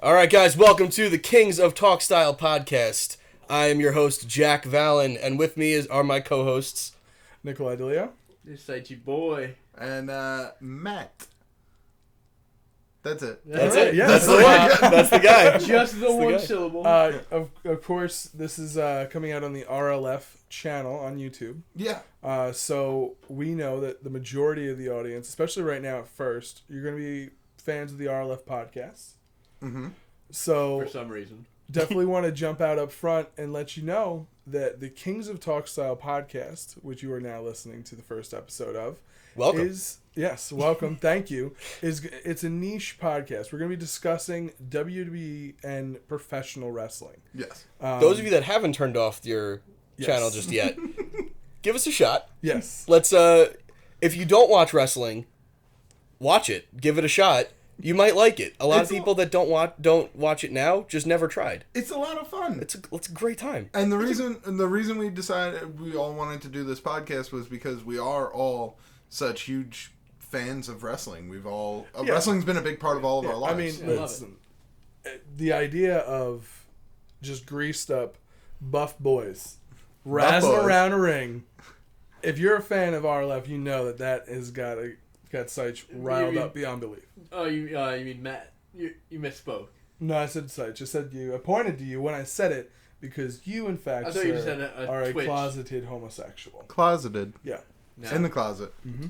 All right, guys, welcome to the Kings of Talk Style podcast. I am your host, Jack Vallon, and with me are my co-hosts, Nikolai DeLeo. This is your boy. And Matt. That's it. That's right, it. yeah, that's, that's that's the guy. Just the one guy. syllable. Of course, this is coming out on the RLF channel on YouTube. Yeah. So we know that the majority of the audience, especially right now at first, you're going to be fans of the RLF podcast. Mm-hmm. So For some reason. definitely want to jump out up front and let you know that the Kings of Talk Style podcast, which you are now listening to the first episode of, Welcome. welcome, thank you. It's a niche podcast. We're going to be discussing WWE and professional wrestling. Yes. Those of you that haven't turned off your channel just yet, give us a shot. Yes. Let's, if you don't watch wrestling, watch it. Give it a shot. You might like it. A lot of people that don't watch it now just never tried. It's a lot of fun. It's a great time. And the reason we decided we all wanted to do this podcast was because we are all such huge fans of wrestling. Wrestling's been a big part of all of our lives. I mean, listen, the idea of just greased up buff boys razzing around a ring. If you're a fan of RLF, you know that has got Seich riled up beyond belief. Oh, you mean Matt? You misspoke. No, I said Seich. I said you. I pointed to you when I said it because you, in fact, I thought you just said are a Twitch. closeted homosexual. Closeted. Yeah. No. In the closet. Mm-hmm.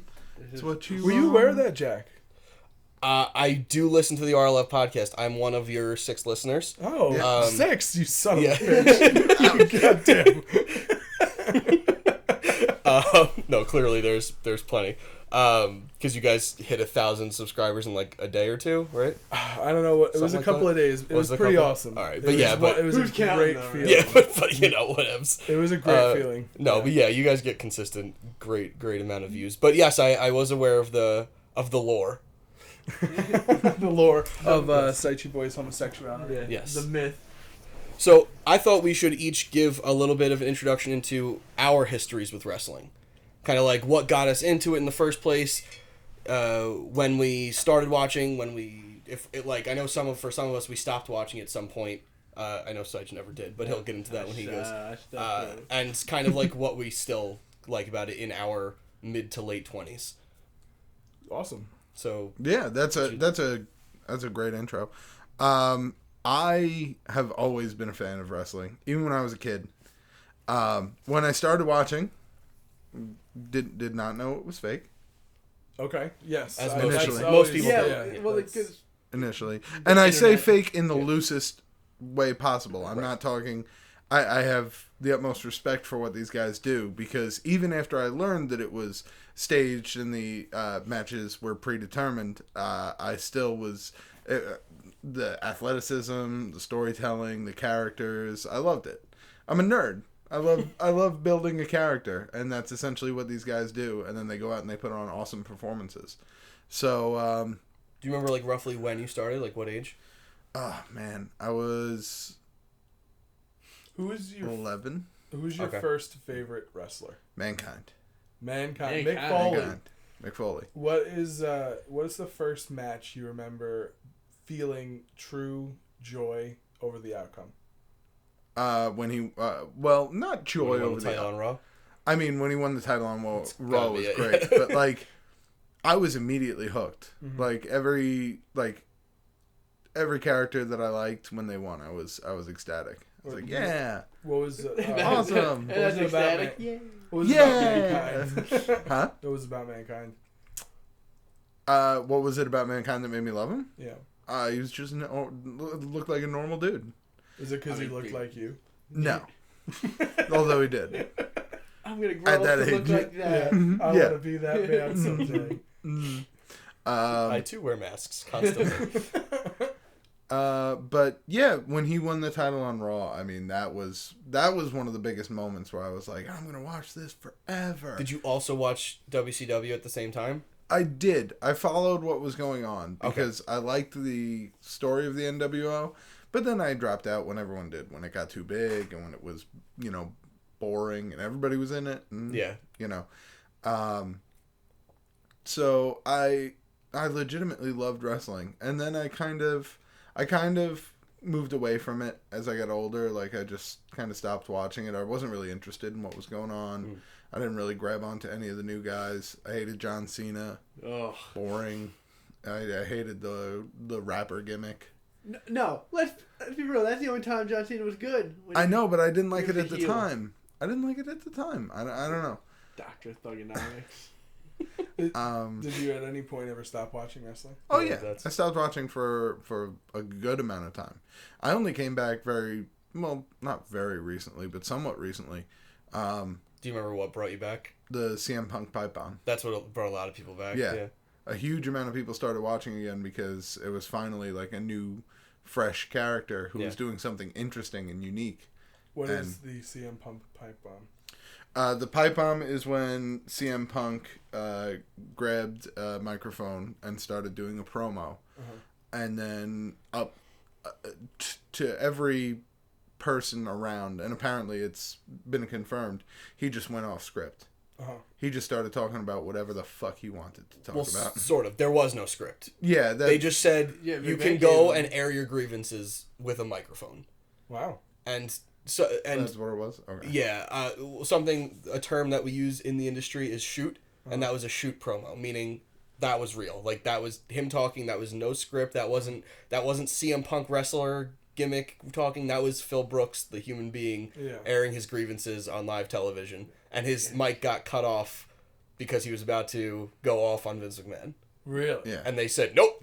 It's what you Were you aware of that, Jack? I do listen to the RLF podcast. I'm one of your 6 listeners. Oh, Yeah. 6, you son yeah. of a bitch. Goddamn. No, clearly there's plenty. Because you guys hit 1,000 subscribers in like a day or two, right? I don't know. It was Something a couple like of days. It was a pretty couple? awesome. All right, It but was yeah, but it was who's a counting great though, feeling. Yeah, but you know, whatevs. It was a great feeling. No, but yeah, you guys get consistent, great amount of views. But yes, I was aware of the lore. The lore of Saichi Boy's homosexuality. Yeah. Yes. The myth. So I thought we should each give a little bit of an introduction into our histories with wrestling, kind of like what got us into it in the first place, when we started watching, I know for some of us we stopped watching at some point. I know Seich never did, but he'll get into that when he goes. And it's kind of like what we still like about it in our mid to late 20s. Awesome. So Yeah, that's a great intro. I have always been a fan of wrestling, even when I was a kid. When I started watching, did not know it was fake. Okay. Yes. As most people Yeah, well, because Initially. And I say internet. fake in the loosest way possible. I'm not talking... I have the utmost respect for what these guys do, because even after I learned that it was staged and the matches were predetermined, I still was... the athleticism, the storytelling, the characters, I loved it. I'm a nerd. I love building a character, and that's essentially what these guys do, and then they go out and they put on awesome performances. So, do you remember like roughly when you started, like what age? oh man, I was Who was your 11. Who's your Okay. first favorite wrestler? Mankind. Mankind. Mankind. Mick Foley. Mankind. Mick Foley. What is the first match you remember feeling true joy over the outcome? When he, well, not joy When he won over the title on Raw. I mean, when he won the title on Raw gotta was be it. great, but like, I was immediately hooked. Mm-hmm. Like every character that I liked when they won, I was ecstatic. I was like, yeah, What was awesome. What was That's it about ecstatic. Yeah. What was it Yeah. about Mankind? huh? What was it about Mankind? What was it about Mankind that made me love him? Yeah. He was just looked like a normal dude. Is it because he looked like you? No, although he did. I'm gonna grow At up that to look age. like that. I Yeah. want to be that man someday. I too wear masks constantly. But yeah, when he won the title on Raw, I mean, that was one of the biggest moments where I was like, I'm gonna watch this forever. Did you also watch WCW at the same time? I did. I followed what was going on because I liked the story of the NWO, but then I dropped out when everyone did, when it got too big and when it was, boring and everybody was in it. And, Yeah. So I legitimately loved wrestling, and then I I kind of moved away from it as I got older. Like, I just kind of stopped watching it. I wasn't really interested in what was going on. I didn't really grab onto any of the new guys. I hated John Cena. Oh. Boring. I hated the rapper gimmick. No, let's be real. That's the only time John Cena was good. I know, but I didn't like it was at a the heel. time. I didn't like it at the time. I don't know. Dr. Thugonomics. Did you at any point ever stop watching wrestling? Oh Yeah, yeah, that's- I stopped watching for a good amount of time. I only came back not very recently, but somewhat recently. Do you remember what brought you back? The CM Punk pipe bomb. That's what brought a lot of people back. Yeah. A huge amount of people started watching again because it was finally like a new, fresh character who was doing something interesting and unique. What is the CM Punk pipe bomb? The pipe bomb is when CM Punk grabbed a microphone and started doing a promo. And then up to every person around, and apparently it's been confirmed, he just went off script. He just started talking about whatever the fuck he wanted to talk about. Sort of. There was no script. Yeah. They just said, Yeah, you they can go gave- and air your grievances with a microphone. Wow. And That's what it was? Okay. yeah, a term that we use in the industry is shoot, and that was a shoot promo, meaning that was real. Like, that was him talking, that was no script, that wasn't CM Punk wrestler gimmick talking, that was Phil Brooks, the human being, airing his grievances on live television, and his mic got cut off because he was about to go off on Vince McMahon. Really? Yeah. And they said, nope.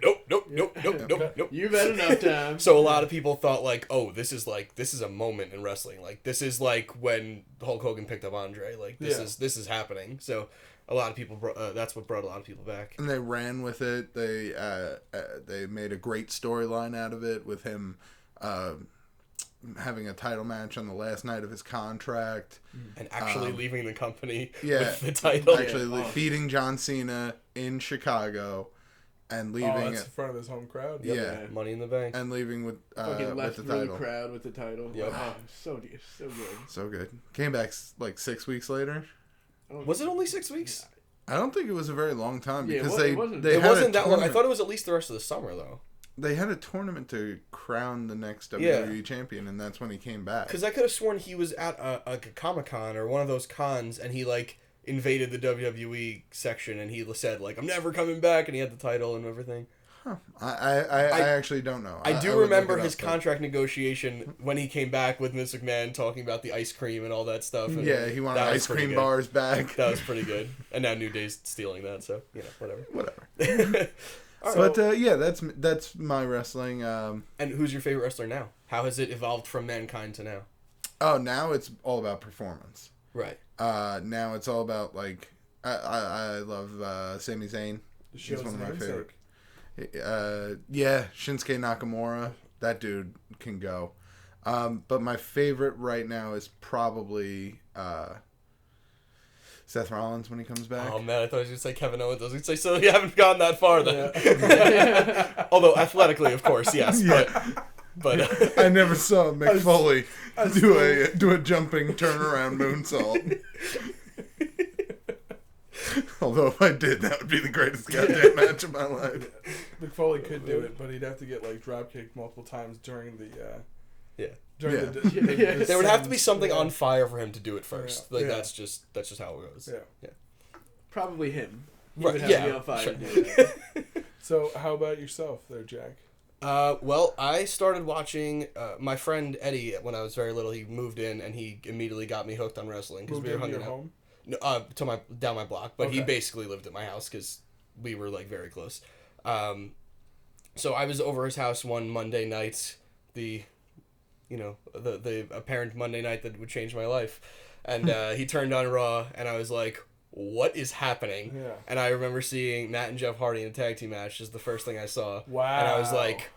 You've had enough time. So a lot of people thought, like, oh, this is a moment in wrestling. Like, this is like when Hulk Hogan picked up Andre. Like, this is happening. So a lot of people, that's what brought a lot of people back. And they ran with it. They made a great storyline out of it with him having a title match on the last night of his contract. And actually leaving the company Yeah. with the title. Actually beating John Cena in Chicago and leaving That's in front of his home crowd. Yeah. Money in the Bank. And leaving with Fucking left the row title. crowd with the title. Yep. Oh, so good. So good. Came back like 6 weeks later. Was it only 6 weeks? I don't think it was a very long time Yeah, because it wasn't. they It had wasn't a that long. I tournament- thought it was at least the rest of the summer, though. They had a tournament to crown the next WWE champion, and that's when he came back. Because I could have sworn he was at a Comic-Con or one of those cons, and he, like, invaded the WWE section, and he said, like, I'm never coming back, and he had the title and everything. Huh. I actually don't know. I do would remember look it his up, but- contract negotiation when he came back with Vince McMahon talking about the ice cream and all that stuff. And Yeah, he wanted that was ice pretty cream good. bars back. That was pretty good. And now New Day's stealing that, so, whatever. Whatever. All But right. yeah, that's my wrestling. And who's your favorite wrestler now? How has it evolved from Mankind to now? Oh, now it's all about performance. Right. Now it's all about like I love Sami Zayn. The He's show's one of my namesake. favorite. Yeah, Shinsuke Nakamura. That dude can go. But my favorite right now is probably Seth Rollins when he comes back. Oh man, I thought you were going to say Kevin Owens. I was going to say, so you haven't gone that far then. Although athletically, of course, yes. But I never saw Mick Foley do a jumping turnaround moonsault. Although if I did, that would be the greatest goddamn match of my life. Mick Foley could do it, but he'd have to get like drop kicked multiple times during the. yeah. During Yeah. There would have to be descent. something Yeah. on fire for him to do it first. Yeah. Like Yeah. that's just how it goes. Yeah. Probably him. He Right, would have yeah, to be on fire sure. to do that. So how about yourself, there, Jack? Well, I started watching my friend Eddie when I was very little. He moved in and he immediately got me hooked on wrestling because Moved we were into hanging your out. home? No, to down my block, but he Okay. basically lived at my house because we were like very close. So I was over his house one Monday night, the apparent Monday night that would change my life, and he turned on Raw, and I was like, "What is happening?" Yeah. And I remember seeing Matt and Jeff Hardy in a tag team match. Is the first thing I saw. Wow. And I was like,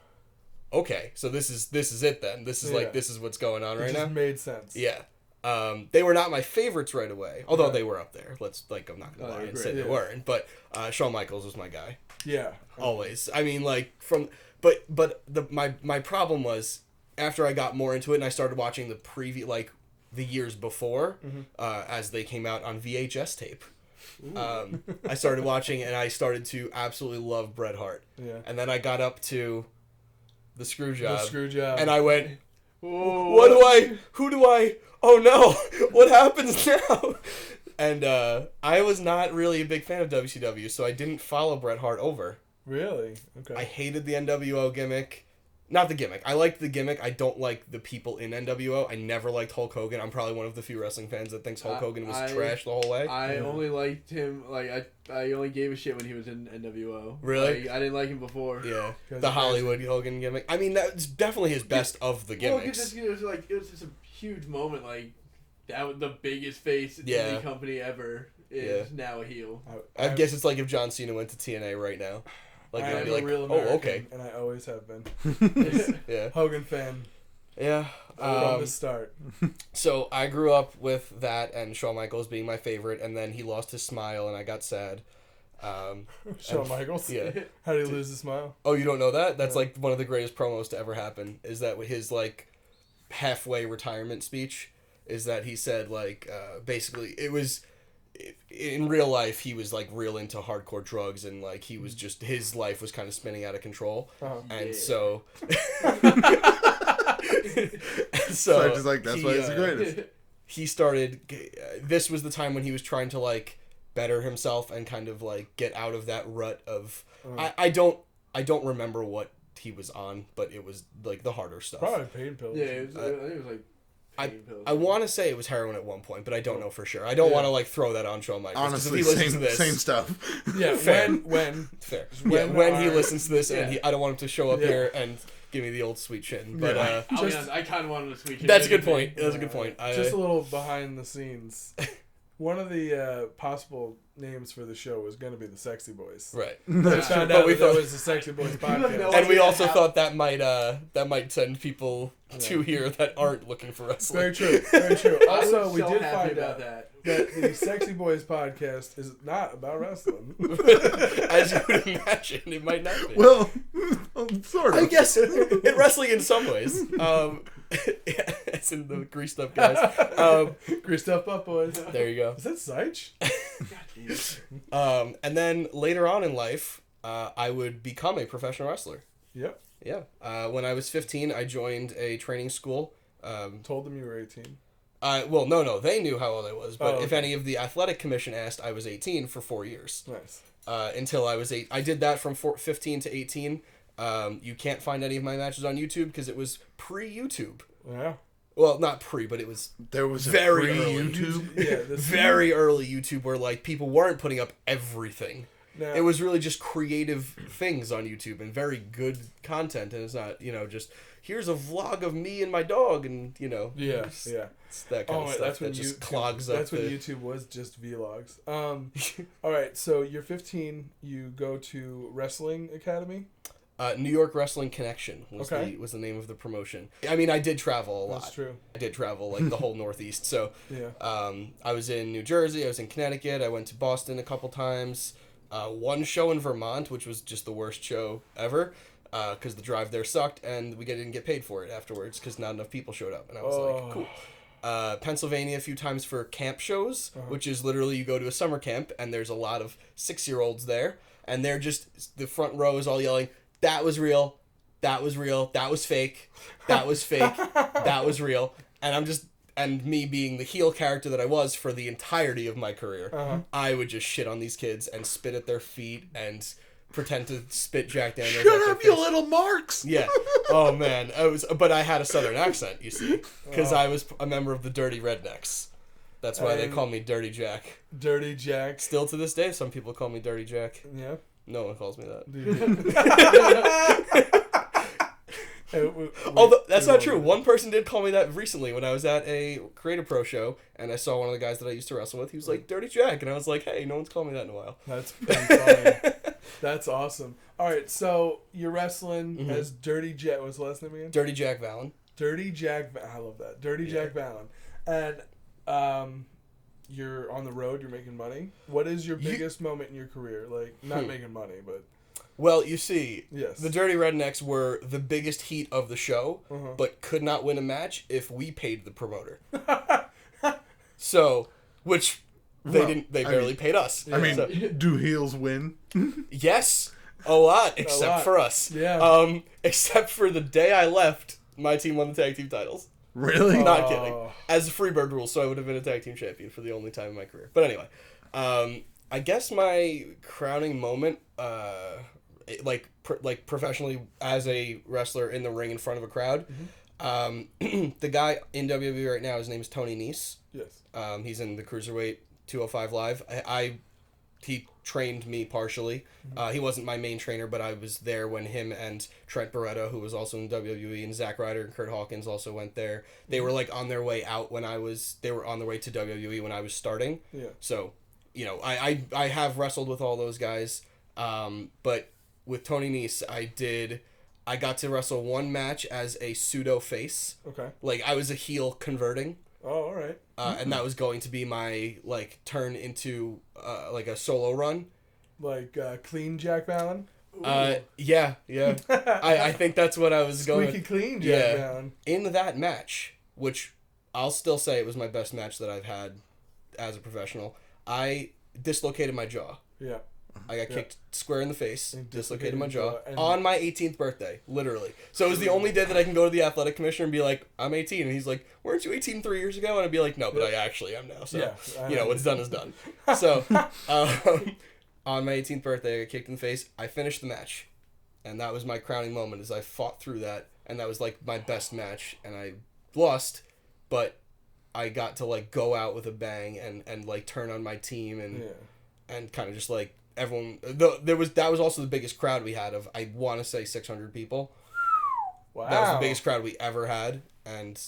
"Okay, so this is it then. This is Yeah. this is what's going on It right just now." made sense. Yeah. They were not my favorites right away, although Yeah. they were up there. I'm not gonna lie and great. say they Yeah. weren't. But Shawn Michaels was my guy Yeah. always. I mean, like my problem was after I got more into it and I started watching the years before, as they came out on VHS tape. I started watching and I started to absolutely love Bret Hart. Yeah. And then I got up to the screw job. The screw job. And I went, Whoa. who do I, oh no, what happens now? And I was not really a big fan of WCW, so I didn't follow Bret Hart over. Really? Okay. I hated the NWO gimmick. Not the gimmick. I liked the gimmick. I don't like the people in NWO. I never liked Hulk Hogan. I'm probably one of the few wrestling fans that thinks Hulk Hogan was trash the whole way. I only liked him, like, I only gave a shit when he was in NWO. Really? Like, I didn't like him before. Yeah. The Hollywood Hogan gimmick. I mean, that's definitely his best of the gimmicks. Well, it was just a huge moment, like, that was the biggest face in the company ever is now a heel. I guess it's like if John Cena went to TNA right now. Like, I am be like, a real American, okay. and I always have been. Yeah. Hogan fan. Yeah. From the start. So I grew up with that and Shawn Michaels being my favorite, and then he lost his smile, and I got sad. Shawn Michaels? Yeah. How did he lose his smile? Oh, you don't know that? That's like one of the greatest promos to ever happen. Is that his like halfway retirement speech? Is that he said like basically it was. In real life, he was like real into hardcore drugs, and like he was just his life was kind of spinning out of control, and so just like that's why he's the greatest. He started. This was the time when he was trying to like better himself and kind of like get out of that rut of. I don't remember what he was on, but it was like the harder stuff. Probably pain pills. Yeah, I think it was like. I want to say it was heroin at one point, but I don't know for sure. I don't want to like throw that on Shawn Michaels. Honestly, if he listens to this, same stuff. Yeah, fair. Fair. When he listens to this, and I don't want him to show up here and give me the old sweet chin. But I'll be honest, I kind of wanted a sweet chin. That's a good point. That's a good point. Just a little behind the scenes. One of the possible names for the show was going to be the Sexy Boys. Right. We found out that it was the Sexy Boys podcast. And we also thought that might send people to here that aren't looking for wrestling. Very true. Very true. Also, we did happy find out that the Sexy Boys podcast is not about wrestling. As you would imagine, it might not be. Well, sort of. I guess in wrestling in some ways. It's in the greased up guys. Greased up boys. There you go. Is that Seich? And then later on in life, I would become a professional wrestler. Yep. Yeah. When I was 15, I joined a training school. Told them you were 18. Well, no. They knew how old I was. But okay. if any of the athletic commission asked, I was 18 for 4 years. Nice. Until I was 8. I did that from 15 to 18. You can't find any of my matches on YouTube because it was pre-YouTube. Yeah. Well, not pre, but it was very early YouTube. Yeah, very early YouTube where like people weren't putting up everything. No. It was really just creative things on YouTube and very good content, and it's not just here's a vlog of me and my dog, and Yeah. it's that kind of stuff that just clogs up. That's when YouTube was just vlogs. All right, so you're 15. You go to Wrestling Academy. New York Wrestling Connection was the name of the promotion. I mean, I did travel a lot. That's true. I did travel like the whole Northeast. So yeah. I was in New Jersey. I was in Connecticut. I went to Boston a couple times. One show in Vermont, which was just the worst show ever, because the drive there sucked, and we didn't get paid for it afterwards because not enough people showed up. And I was like, cool. Pennsylvania a few times for camp shows, which is literally you go to a summer camp, and there's a lot of 6-year-olds there, and they're just, the front row is all yelling, that was real, that was real, that was fake, that was fake, that was real. And me being the heel character that I was for the entirety of my career, I would just shit on these kids and spit at their feet and pretend to spit Jack Daniels. Shut up, you little marks! Yeah. Oh, man. But I had a southern accent, you see, because I was a member of the Dirty Rednecks. That's why they call me Dirty Jack. Dirty Jack. Still to this day, some people call me Dirty Jack. Yeah. No one calls me that. Although that's not true. One person did call me that recently when I was at a Creative Pro show, and I saw one of the guys that I used to wrestle with. He was like, Dirty Jack, and I was like, hey, no one's called me that in a while. That's pretty funny. That's awesome. All right, so you're wrestling as Dirty Jack. What's the last name again? Dirty Jack Vallon. Dirty Jack. I love that. Dirty Jack Vallon. And you're on the road. You're making money. What is your biggest moment in your career? Like, not making money, but... Well, you see, yes. The Dirty Rednecks were the biggest heat of the show, but could not win a match if we paid the promoter. So, which they didn't. They barely paid us. I mean, do heels win? Yes. A lot, except for us. Yeah. Except for the day I left, my team won the tag team titles. Really? Not kidding. As a Freebird rule, so I would have been a tag team champion for the only time in my career. But anyway, I guess my crowning moment, professionally as a wrestler in the ring in front of a crowd, the guy in WWE right now, his name is Tony Nese. Yes. He's in the Cruiserweight 205 Live. He trained me partially. He wasn't my main trainer, but I was there when him and Trent Barretta, who was also in WWE, and Zack Ryder and Kurt Hawkins also went there. They were like on their way out they were on their way to WWE when I was starting. Yeah. So, I have wrestled with all those guys. But with Tony Nese, I got to wrestle one match as a pseudo face. Okay. Like I was a heel converting. Oh, all right. And that was going to be my turn into like a solo run. Like clean Jack Ballon? Yeah. I think that's what I was going Squeaky clean Jack Ballon. In that match, which I'll still say it was my best match that I've had as a professional, I dislocated my jaw. Yeah. I got kicked square in the face, dislocated my jaw, and on my 18th birthday, literally. So it was the only day that I can go to the athletic commissioner and be like, I'm 18. And he's like, weren't you 18 3 years ago? And I'd be like, no, but I actually am now. So, what's done is done. So, on my 18th birthday, I got kicked in the face. I finished the match. And that was my crowning moment as I fought through that. And that was like my best match. And I lost, but I got to go out with a bang and turn on my team and kind of just everyone. That was also the biggest crowd we had of, I want to say, 600 people. Wow. That was the biggest crowd we ever had, and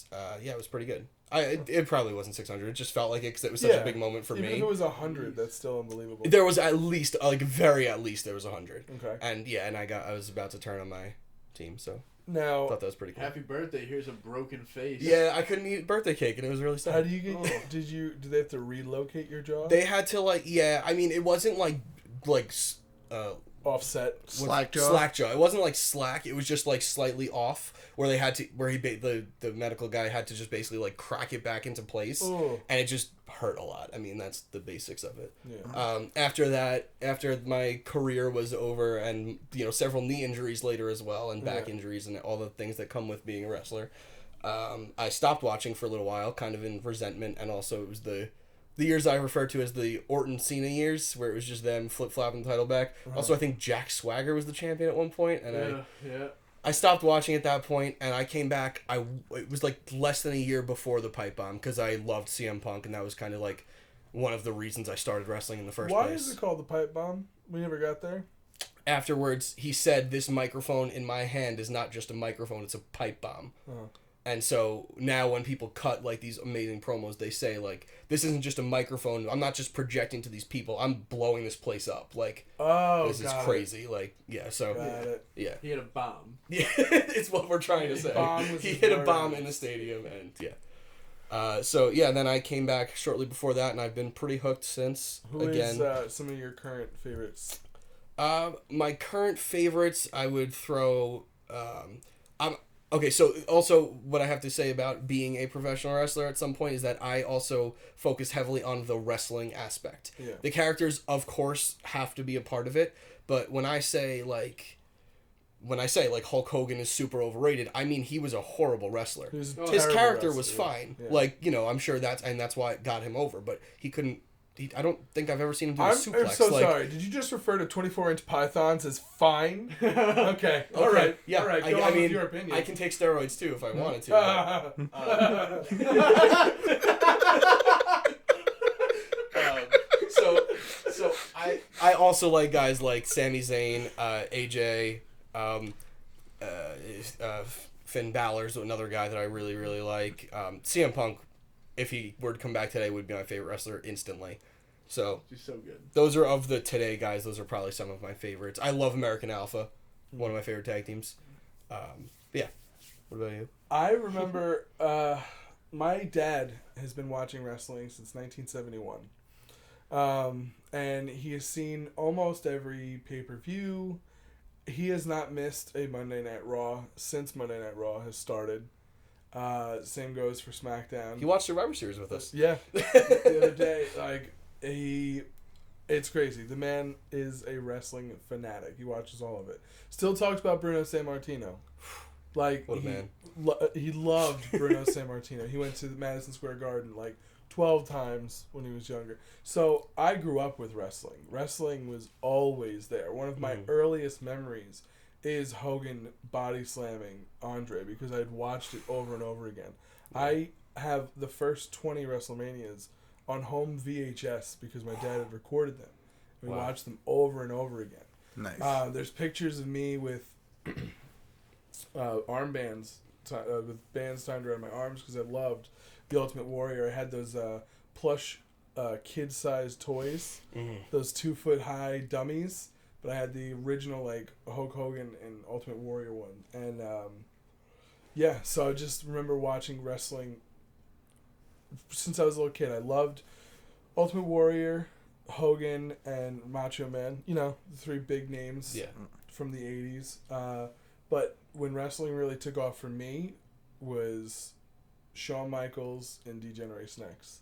it was pretty good. It probably wasn't 600. It just felt like it because it was such a big moment for me. If it was 100, that's still unbelievable. There was at least very at least there was 100. Okay. And I was about to turn on my team, so now I thought that was pretty cool. Happy birthday! Here's a broken face. Yeah, I couldn't eat birthday cake, and it was really sad. How do you get? Did they have to relocate your jaw? They had to I mean, it wasn't offset slack jaw. It wasn't slack. It was just slightly off, where the medical guy had to just basically crack it back into place. Ooh. And it just hurt a lot. I mean, that's the basics of it. Yeah. After my career was over, and several knee injuries later as well, and back injuries and all the things that come with being a wrestler, I stopped watching for a little while, kind of in resentment, and also it was the years I refer to as the Orton Cena years, where it was just them flip-flopping the title back. Also, I think Jack Swagger was the champion at one point, and I stopped watching at that point, and I came back. It was less than a year before the pipe bomb, because I loved CM Punk, and that was kind of one of the reasons I started wrestling in the first place. Why is it called the pipe bomb? We never got there. Afterwards, he said, "This microphone in my hand is not just a microphone; it's a pipe bomb." Uh-huh. And so now when people cut these amazing promos, they say this isn't just a microphone. I'm not just projecting to these people. I'm blowing this place up. This is crazy. Yeah. He had a bomb. Yeah, it's what we're trying to say. He hit a bomb in the stadium, and then I came back shortly before that, and I've been pretty hooked since. Who is some of your current favorites? My current favorites, I would throw. Okay, so also what I have to say about being a professional wrestler at some point is that I also focus heavily on the wrestling aspect. Yeah. The characters, of course, have to be a part of it, but when I say Hulk Hogan is super overrated, I mean he was a horrible wrestler. His character was fine. Yeah. I'm sure that's why it got him over, but he couldn't. I don't think I've ever seen him do a suplex. I'm so sorry. Did you just refer to 24-inch pythons as fine? Okay. All right. Yeah. All right. Go on with your opinion. I can take steroids too if I wanted to. So I also like guys like Sami Zayn, AJ, Finn Balor's another guy that I really, really like. CM Punk, if he were to come back today, would be my favorite wrestler instantly. So he's so good. Those are of the today guys. Those are probably some of my favorites. I love American Alpha, one of my favorite tag teams. Yeah. What about you? I remember my dad has been watching wrestling since 1971. And he has seen almost every pay-per-view. He has not missed a Monday Night Raw since Monday Night Raw has started. Same goes for SmackDown. He watched Survivor Series with us. Yeah. The other day, It's crazy. The man is a wrestling fanatic. He watches all of it. Still talks about Bruno Sammartino. Like, what a man. He loved Bruno Sammartino. He went to the Madison Square Garden like 12 times when he was younger. So I grew up with wrestling. Wrestling was always there. One of my earliest memories is Hogan body slamming Andre because I'd watched it over and over again. I have the first 20 WrestleManias on home VHS because my dad had recorded them. We watched them over and over again. Nice. There's pictures of me with armbands, with bands tied around my arms because I loved The Ultimate Warrior. I had those plush kid-sized toys, those 2-foot-high dummies, but I had the original like Hulk Hogan and Ultimate Warrior one. And so I just remember watching wrestling since I was a little kid. I loved Ultimate Warrior, Hogan, and Macho Man. You know, the 3 big names from the 80s. But when wrestling really took off for me was Shawn Michaels and D-Generation X.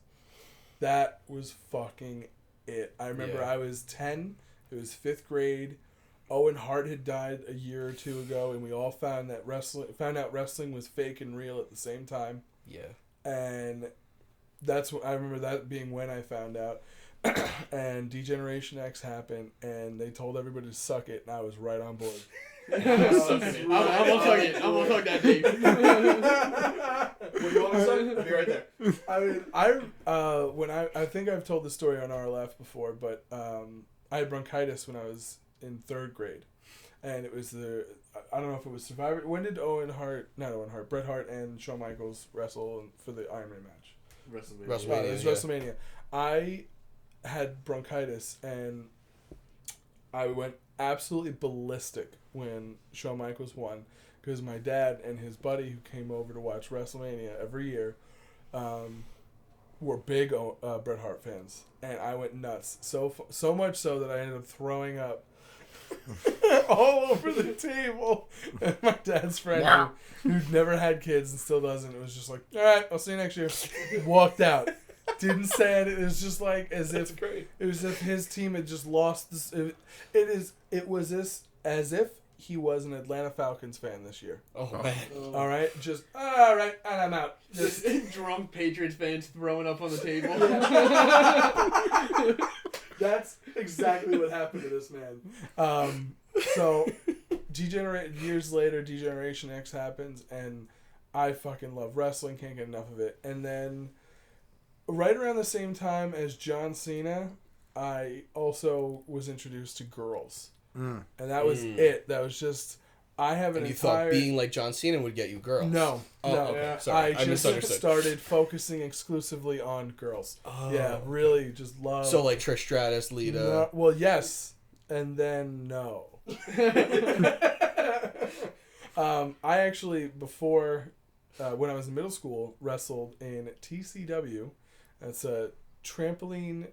That was fucking it. I remember I was 10. It was 5th grade. Owen Hart had died a year or 2 ago, and we all found out wrestling was fake and real at the same time. Yeah. And that's what I remember that being when I found out. And D-Generation X happened, and they told everybody to suck it, and I was right on board. I'm gonna talk that deep. What do you want to say? I'll be right there. I think I've told the story on RLF before, but I had bronchitis when I was in 3rd grade, and it was I don't know if it was Survivor. When did Bret Hart and Shawn Michaels wrestle for the Iron Man match? WrestleMania. It was WrestleMania. I had bronchitis, and I went absolutely ballistic when Shawn Michaels won because my dad and his buddy who came over to watch WrestleMania every year were big Bret Hart fans, and I went nuts. So much so that I ended up throwing up all over the table. And my dad's friend who'd never had kids and still doesn't, it was just like, all right, I'll see you next year. Walked out. Didn't say it. It was just like as if his team had just lost this. It was as if he was an Atlanta Falcons fan this year. Oh man! All right, just all right, and I'm out. Just drunk Patriots fans throwing up on the table. That's exactly what happened to this man. So years later, D-Generation X happens, and I fucking love wrestling. Can't get enough of it. And then, right around the same time as John Cena, I also was introduced to girls. And that was it. That was just, I have an and you entire... thought being like John Cena would get you girls. No. Okay. Yeah. Sorry, I just misunderstood. started focusing exclusively on girls. Oh. Yeah, really just love... So like Trish Stratus, Lita... No, well, yes. And then no. I actually, before, when I was in middle school, wrestled in TCW. That's a trampoline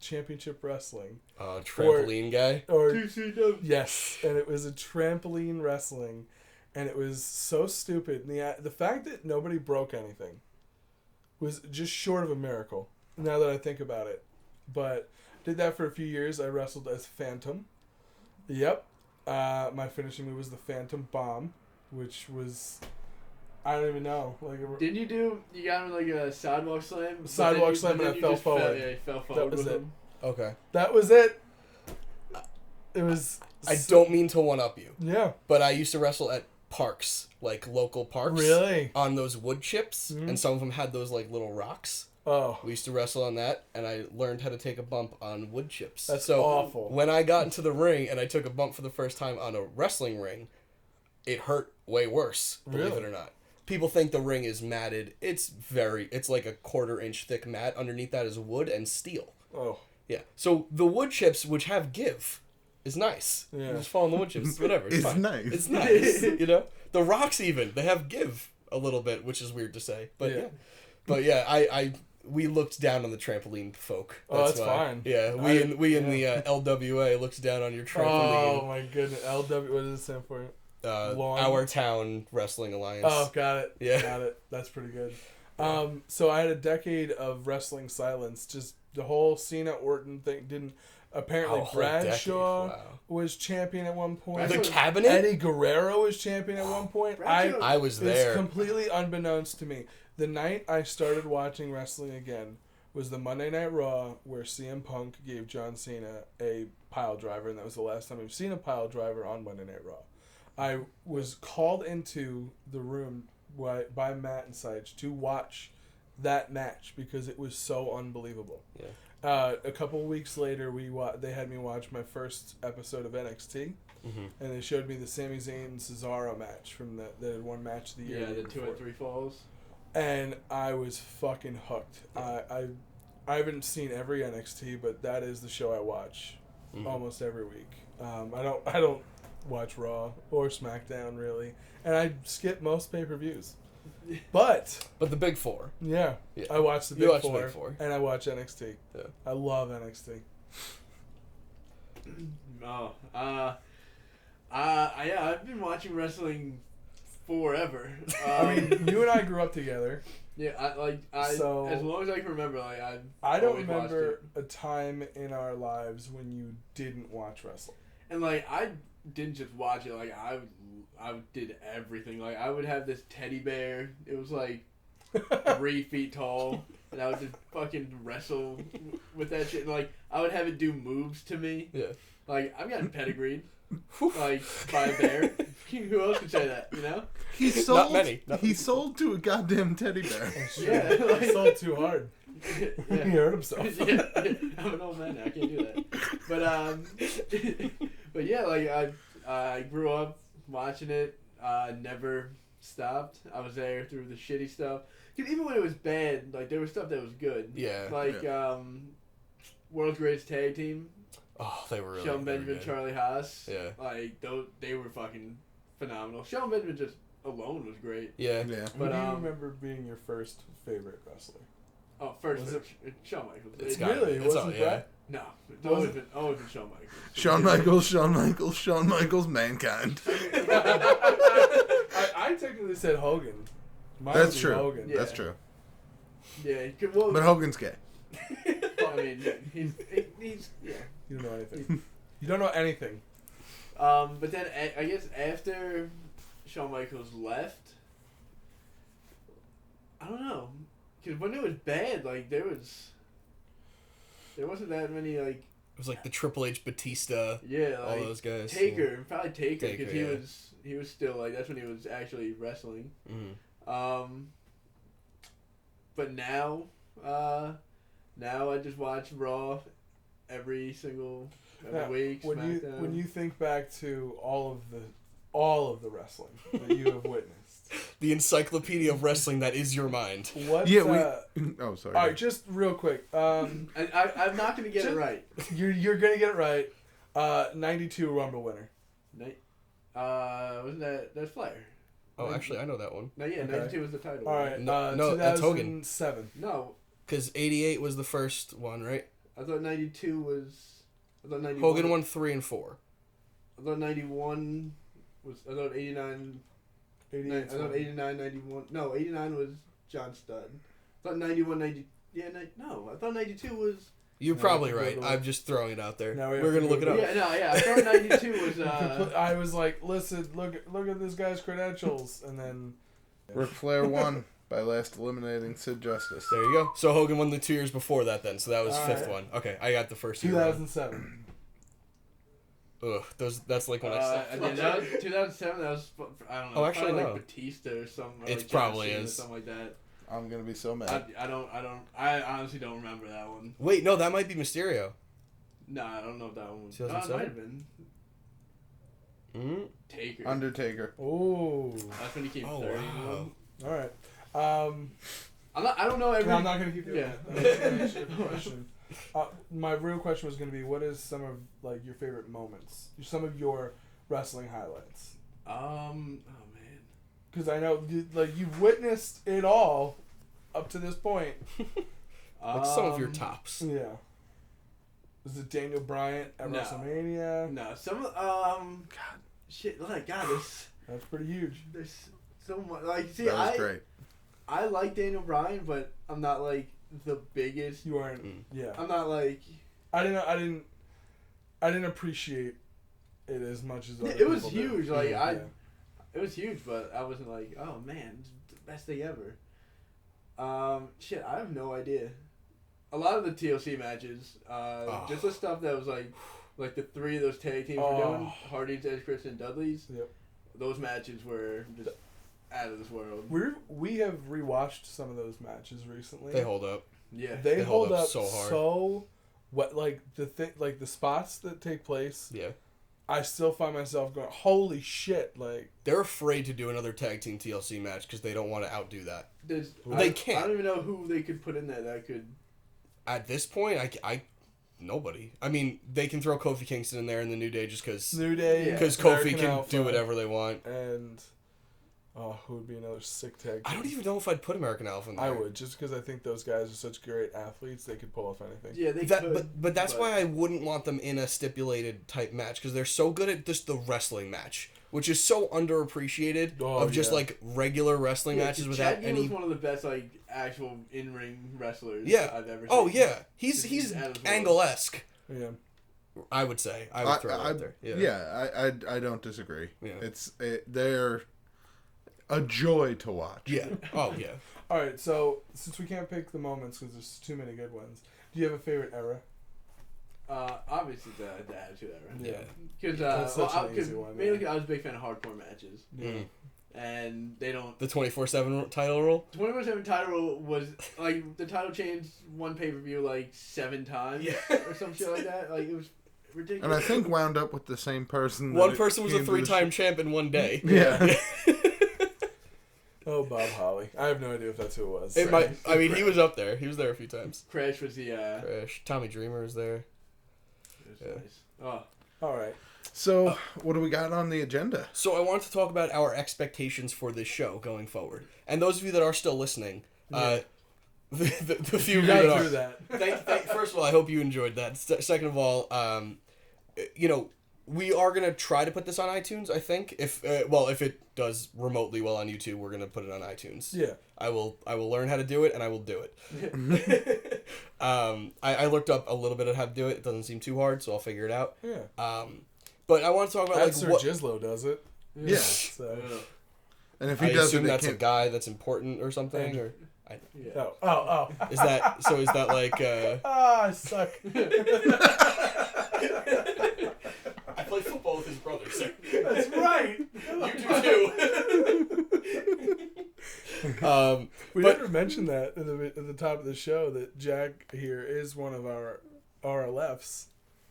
championship wrestling. Trampoline guy? Or TCW. yes, and it was a trampoline wrestling, and it was so stupid. And the fact that nobody broke anything was just short of a miracle, now that I think about it. But did that for a few years. I wrestled as Phantom. Yep. My finishing move was the Phantom Bomb, which was... I don't even know. Did you got him like a sidewalk slam? Sidewalk slam and I fell forward. Yeah, you fell forward. That was it. Okay. That was it. It was... I don't mean to one-up you. Yeah. But I used to wrestle at parks, like local parks. Really? On those wood chips, and some of them had those like little rocks. Oh. We used to wrestle on that, and I learned how to take a bump on wood chips. That's so awful. When I got into the ring and I took a bump for the first time on a wrestling ring, it hurt way worse, believe it or not. People think the ring is matted. It's like a 1/4 inch thick mat. Underneath that is wood and steel. Oh. Yeah. So the wood chips, which have give, is nice. Yeah. You just fall on the wood chips. Whatever. It's fine. nice. It's nice. You know? The rocks even, they have give a little bit, which is weird to say. But yeah. But yeah, we looked down on the trampoline folk. That's fine. Yeah, we in the LWA looked down on your trampoline. Oh my goodness. LW, what does it stand for? Our Town Wrestling Alliance. Oh, got it. Yeah. Got it. That's pretty good. So I had a decade of wrestling silence. Just the whole Cena Orton thing Apparently, Bradshaw was champion at one point. The Cabinet? Eddie Guerrero was champion at one point. I was there. It's completely unbeknownst to me. The night I started watching wrestling again was the Monday Night Raw where CM Punk gave John Cena a pile driver, and that was the last time we've seen a pile driver on Monday Night Raw. I was called into the room by Matt and Seich to watch that match because it was so unbelievable. Yeah. A couple weeks later, they had me watch my first episode of NXT, and they showed me the Sami Zayn Cesaro match from they had one match of the year. Yeah, the 2 and 3 falls. And I was fucking hooked. I haven't seen every NXT, but that is the show I watch almost every week. I don't watch Raw or SmackDown really, and I skip most pay-per-views. But the big four. Yeah. I watch the big four, and I watch NXT. Yeah. I love NXT. Oh, yeah, I've been watching wrestling forever. I mean, you and I grew up together. Yeah, as long as I can remember, I don't remember a time in our lives when you didn't watch wrestling. And I didn't just watch it. I did everything. I would have this teddy bear. It was 3 feet tall, and I would just fucking wrestle with that shit. And I would have it do moves to me. Yeah. I've gotten pedigreed. By a bear. Who else could say that? You know. He sold. Not many. He sold to a goddamn teddy bear. Yeah. He sold too hard. Yeah. He hurt himself. Yeah. I'm an old man now. I can't do that. But yeah, I grew up watching it. Never stopped. I was there through the shitty stuff. 'Cause even when it was bad, there was stuff that was good. Yeah. World's Greatest Tag Team. Oh, they were really Shelton Benjamin, good. Charlie Haas. Yeah. They were fucking phenomenal. Shelton Benjamin just alone was great. Yeah. Yeah. Who do you remember being your first favorite wrestler? Oh, first Was it's Shawn Michaels. It's Really? It wasn't Brett? No, it's always been Shawn Michaels. Shawn Michaels, Mankind. I technically said Hogan. Mine That's would be true. Hogan. Yeah. That's true. Yeah, well, But Hogan's gay. I mean, he's yeah. You don't know anything. You don't know anything. But then I guess after Shawn Michaels left, I don't know, because when it was bad, there wasn't that many It was the Triple H, Batista, all those guys. Taker, probably Taker, because yeah. he was still that's when he was actually wrestling. Mm-hmm. But now I just watch Raw every week. When you think back to all of the wrestling that you have witnessed, the encyclopedia of wrestling that is your mind. What? Yeah, oh, sorry. All right, just real quick. I'm not going to get it right. You're gonna get it right. 92 Rumble winner. Wasn't that's Flair? Oh, actually, I know that one. No, yeah, Okay. 92 was the title. All right, no, that's Hogan. 2007. No, because 88 was the first one, right? I thought 92 was. I thought 91. Hogan won 3 and 4. I thought 91 was. I thought 89. 88. I thought 89, 91. No, 89 was John Studd. I thought 91, 90. Yeah, no, I thought 92 was. You're No, probably that's a right. good one. I'm just throwing it out there. Now we have We're to gonna look it Google up. Yeah, I thought 92 was. I was like, listen, look at this guy's credentials, and then. Ric Flair won by last eliminating Sid Justice. There you go. So Hogan won the 2 years before that, then. So that was fifth right. one. Okay, I got the first year. 2007. Ugh, that's when I stopped. 2007. That was. I don't know. Oh, actually, probably no. Batista or something. Or It John probably Cena is. Or something like that. I'm gonna be so mad. I honestly don't remember that one. Wait, no, that might be Mysterio. No, I don't know if that one was. 2007? It might have been. Mm-hmm. Taker. Undertaker. Oh. That's when he came Oh, 30. wow. All right. I don't know every. I'm not gonna keep doing Yeah. that. Question. My real question was gonna be, what is some of your favorite moments? Some of your wrestling highlights. Oh man. Because I know you've witnessed it all up to this point. Some of your tops. Yeah. Was it Daniel Bryant at No. WrestleMania? No, some God, shit, That's pretty huge. there's so much. See, That was great. I like Daniel Bryan, but I'm not the biggest. You weren't. Yeah. I'm not I didn't. I didn't appreciate it as much as other It was people did. huge. Like Yeah. it was huge, but I wasn't like, oh man, it's the best thing ever. Shit, I have no idea. A lot of the TLC matches, just the stuff that was like the three of those tag teams were doing, Hardy's, Edge, Chris, and Dudley's. Yep. Those matches were just out of this world. We have rewatched some of those matches recently. They hold up. Yeah, They hold up so hard. So what, like the spots that take place. Yeah. I still find myself going, holy shit! Like They're afraid to do another tag team TLC match because they don't want to outdo that. They can't. I don't even know who they could put in there that could. At this point, I nobody. I mean, they can throw Kofi Kingston in there in the New Day just because New Day, because American Kofi can Alpha, do whatever they want. And who would be another sick tag team? I don't even know if I'd put American Alpha in there. I would, just because I think those guys are such great athletes. They could pull off anything. Yeah, they could. But that's why I wouldn't want them in a stipulated type match because they're so good at just the wrestling match, which is so underappreciated of just like regular wrestling matches without Chad any. was one of the best like actual in ring wrestlers I've ever seen. Oh yeah, he's Angle-esque. Yeah. I would say I would throw it out there. Yeah, I don't disagree. Yeah. They're a joy to watch. Yeah. Oh yeah. All right. So since we can't pick the moments because there's too many good ones, do you have a favorite era? Obviously the Attitude Era. Yeah. Because That's such an easy one, mainly yeah. I was a big fan of hardcore matches. Mm. And they don't. The 24/7 title rule. 24/7 title rule was like the title changed one pay-per-view like 7 times or some shit like that. Like it was ridiculous. And I think wound up with the same person. One person was a 3-time champ in one day. Yeah. Oh, Bob Holly. I have no idea if that's who it was. It might. I mean, he was up there. He was there a few times. Crash was the. Crash. Tommy Dreamer was there. It was nice. Oh. All right. So, what do we got on the agenda? So I wanted to talk about our expectations for this show going forward, and those of you that are still listening, the few of you got that through are. that. First of all, I hope you enjoyed that. Second of all, we are gonna try to put this on iTunes. I think if it does remotely well on YouTube, we're gonna put it on iTunes. Yeah. I will learn how to do it, and I will do it. I looked up a little bit of how to do it. It doesn't seem too hard, so I'll figure it out. Yeah. But I want to talk about That's like Sir Gislo does it. Yeah. So. And if I he does assume it, that's a guy that's important or something, or Yeah. Oh. is that like? I suck. I play football with his brother, sir. That's right. You do too. We never mentioned that at the top of the show that Jack here is one of our RLFs.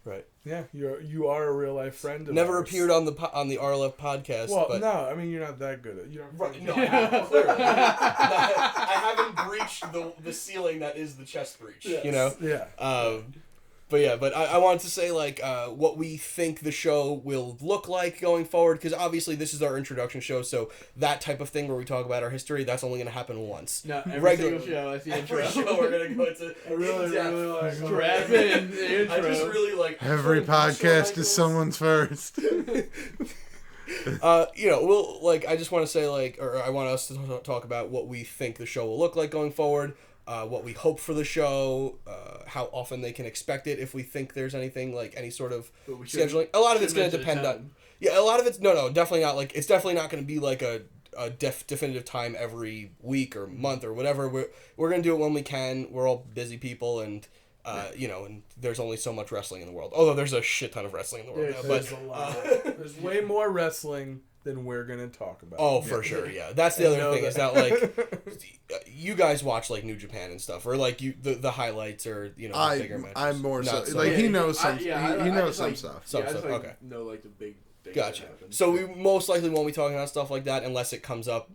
Right. Yeah, you are a real life friend of Never ours. appeared on the RLF podcast. Well, but... no, I mean you're not that good at. You don't. Right, no, I haven't, clearly. I haven't breached the ceiling that is the chest breach. Yes. You know. Yeah. But I wanted to say like what we think the show will look like going forward, because obviously this is our introduction show, so that type of thing where we talk about our history, that's only going to happen once. No, every single show that's the Every intro. show we're going to go into. I really like. Strap in the intro. I just really like every podcast is someone's first. We'll like. I just want to say or I want us to talk about what we think the show will look like going forward. What we hope for the show, how often they can expect it, if we think there's anything like any sort of scheduling. A lot of it's going to depend on. Yeah, a lot of it's no, definitely not. Like it's definitely not going to be like a definitive time every week or month or whatever. We're going to do it when we can. We're all busy people, and and there's only so much wrestling in the world. Although there's a shit ton of wrestling in the world. There's a lot. There's way more wrestling than we're gonna talk about. Oh, for sure, yeah. That's the other thing is that like you guys watch like New Japan and stuff, or like the highlights, or bigger matches. I'm more so Not like he knows some. He knows some stuff. Some stuff. Like, okay. know like the big things. Gotcha. That happen. So we most likely won't be talking about stuff like that unless it comes up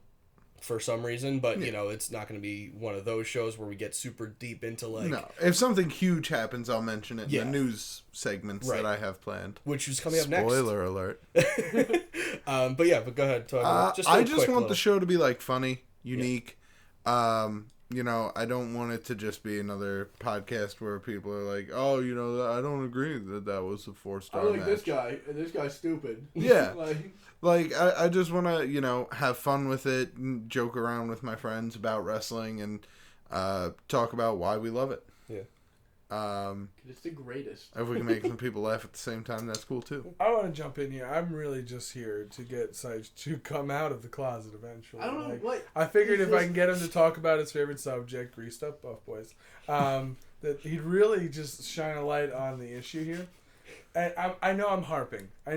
for some reason. But it's not going to be one of those shows where we get super deep into like. No, if something huge happens, I'll mention it in Yeah. the news segments that I have planned. Which is coming up next. Spoiler alert. But go ahead. Talk about I just want the show to be like funny, unique. I don't want it to just be another podcast where people are like, "Oh, I don't agree that was a 4-star I like match." this guy, and this guy's stupid. Yeah. like I just want to, have fun with it, and joke around with my friends about wrestling, and talk about why we love it. Yeah. It's the greatest. If we can make some people laugh at the same time, that's cool too. I want to jump in here. I'm really just here to get Sage to come out of the closet eventually. I don't know what. I figured if I can get him to talk about his favorite subject, greased up buff boys, that he'd really just shine a light on the issue here. And I know I'm harping. But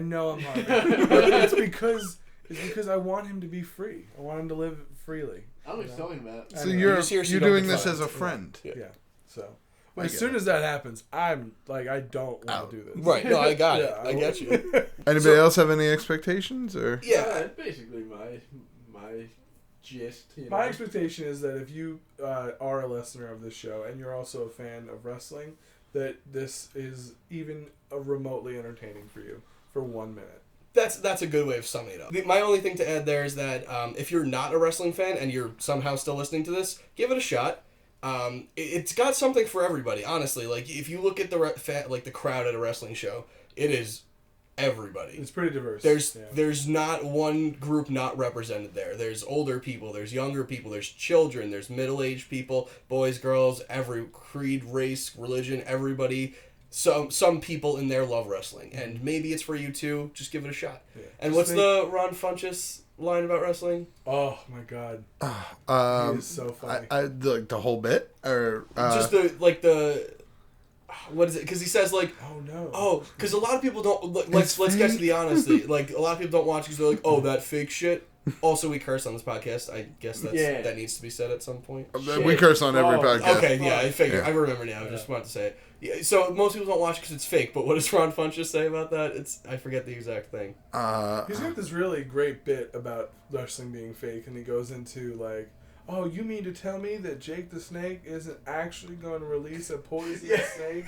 it's because I want him to be free. I want him to live freely. I don't know what he's talking about. So you're you're doing this as a friend. Yeah. So. As soon as that happens, I'm like, I don't want to do this. Right. No, I got it. I get you. Anybody else have any expectations or? Yeah. That's basically my gist. You know? My expectation is that if you are a listener of this show and you're also a fan of wrestling, that this is even remotely entertaining for you for 1 minute. That's a good way of summing it up. My only thing to add there is that if you're not a wrestling fan and you're somehow still listening to this, give it a shot. It's got something for everybody, honestly. Like, if you look at the crowd at a wrestling show, it is everybody. It's pretty diverse. There's not one group not represented there. There's older people, there's younger people, there's children, there's middle-aged people, boys, girls, every creed, race, religion, everybody. Some people in there love wrestling, and maybe it's for you too. Just give it a shot. Yeah. And what's the Ron Funches line about wrestling? Oh my god, he is so funny. The whole bit, or just what is it? Because he says because a lot of people don't. Let's get to the honesty. Like, a lot of people don't watch because they're like, oh, that fake shit. Also, we curse on this podcast. I guess that needs to be said at some point. We curse on every podcast. Okay, yeah, I figured. Yeah. I remember now. I just wanted to say it. Yeah, so most people don't watch because it's fake. But what does Ron Funches say about that? I forget the exact thing. He's got this really great bit about wrestling being fake, and he goes into like, oh, you mean to tell me that Jake the Snake isn't actually going to release a poison snake?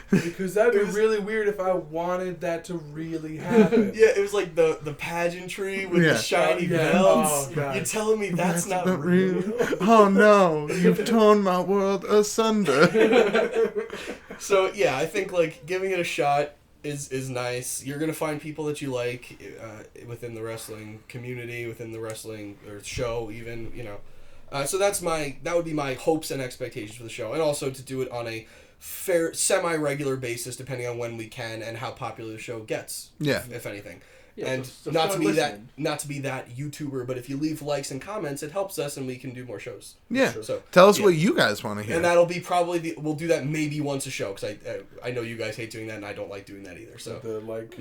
Because that'd be really weird if I wanted that to really happen. Yeah, it was like the pageantry with the shiny belts. Oh, God. You're telling me that's not real? Oh no, you've torn my world asunder. So yeah, I think like giving it a shot is nice. You're gonna find people that you like within the wrestling community, within the wrestling or show, even, you know. So that would be my hopes and expectations for the show, and also to do it on a fair, semi-regular basis, depending on when we can and how popular the show gets. Yeah, if anything. Yeah, and so not to be that YouTuber, but if you leave likes and comments, it helps us, and we can do more shows. Yeah. So tell us what you guys want to hear, and that'll be probably we'll do that maybe once a show, because I know you guys hate doing that, and I don't like doing that either. So like,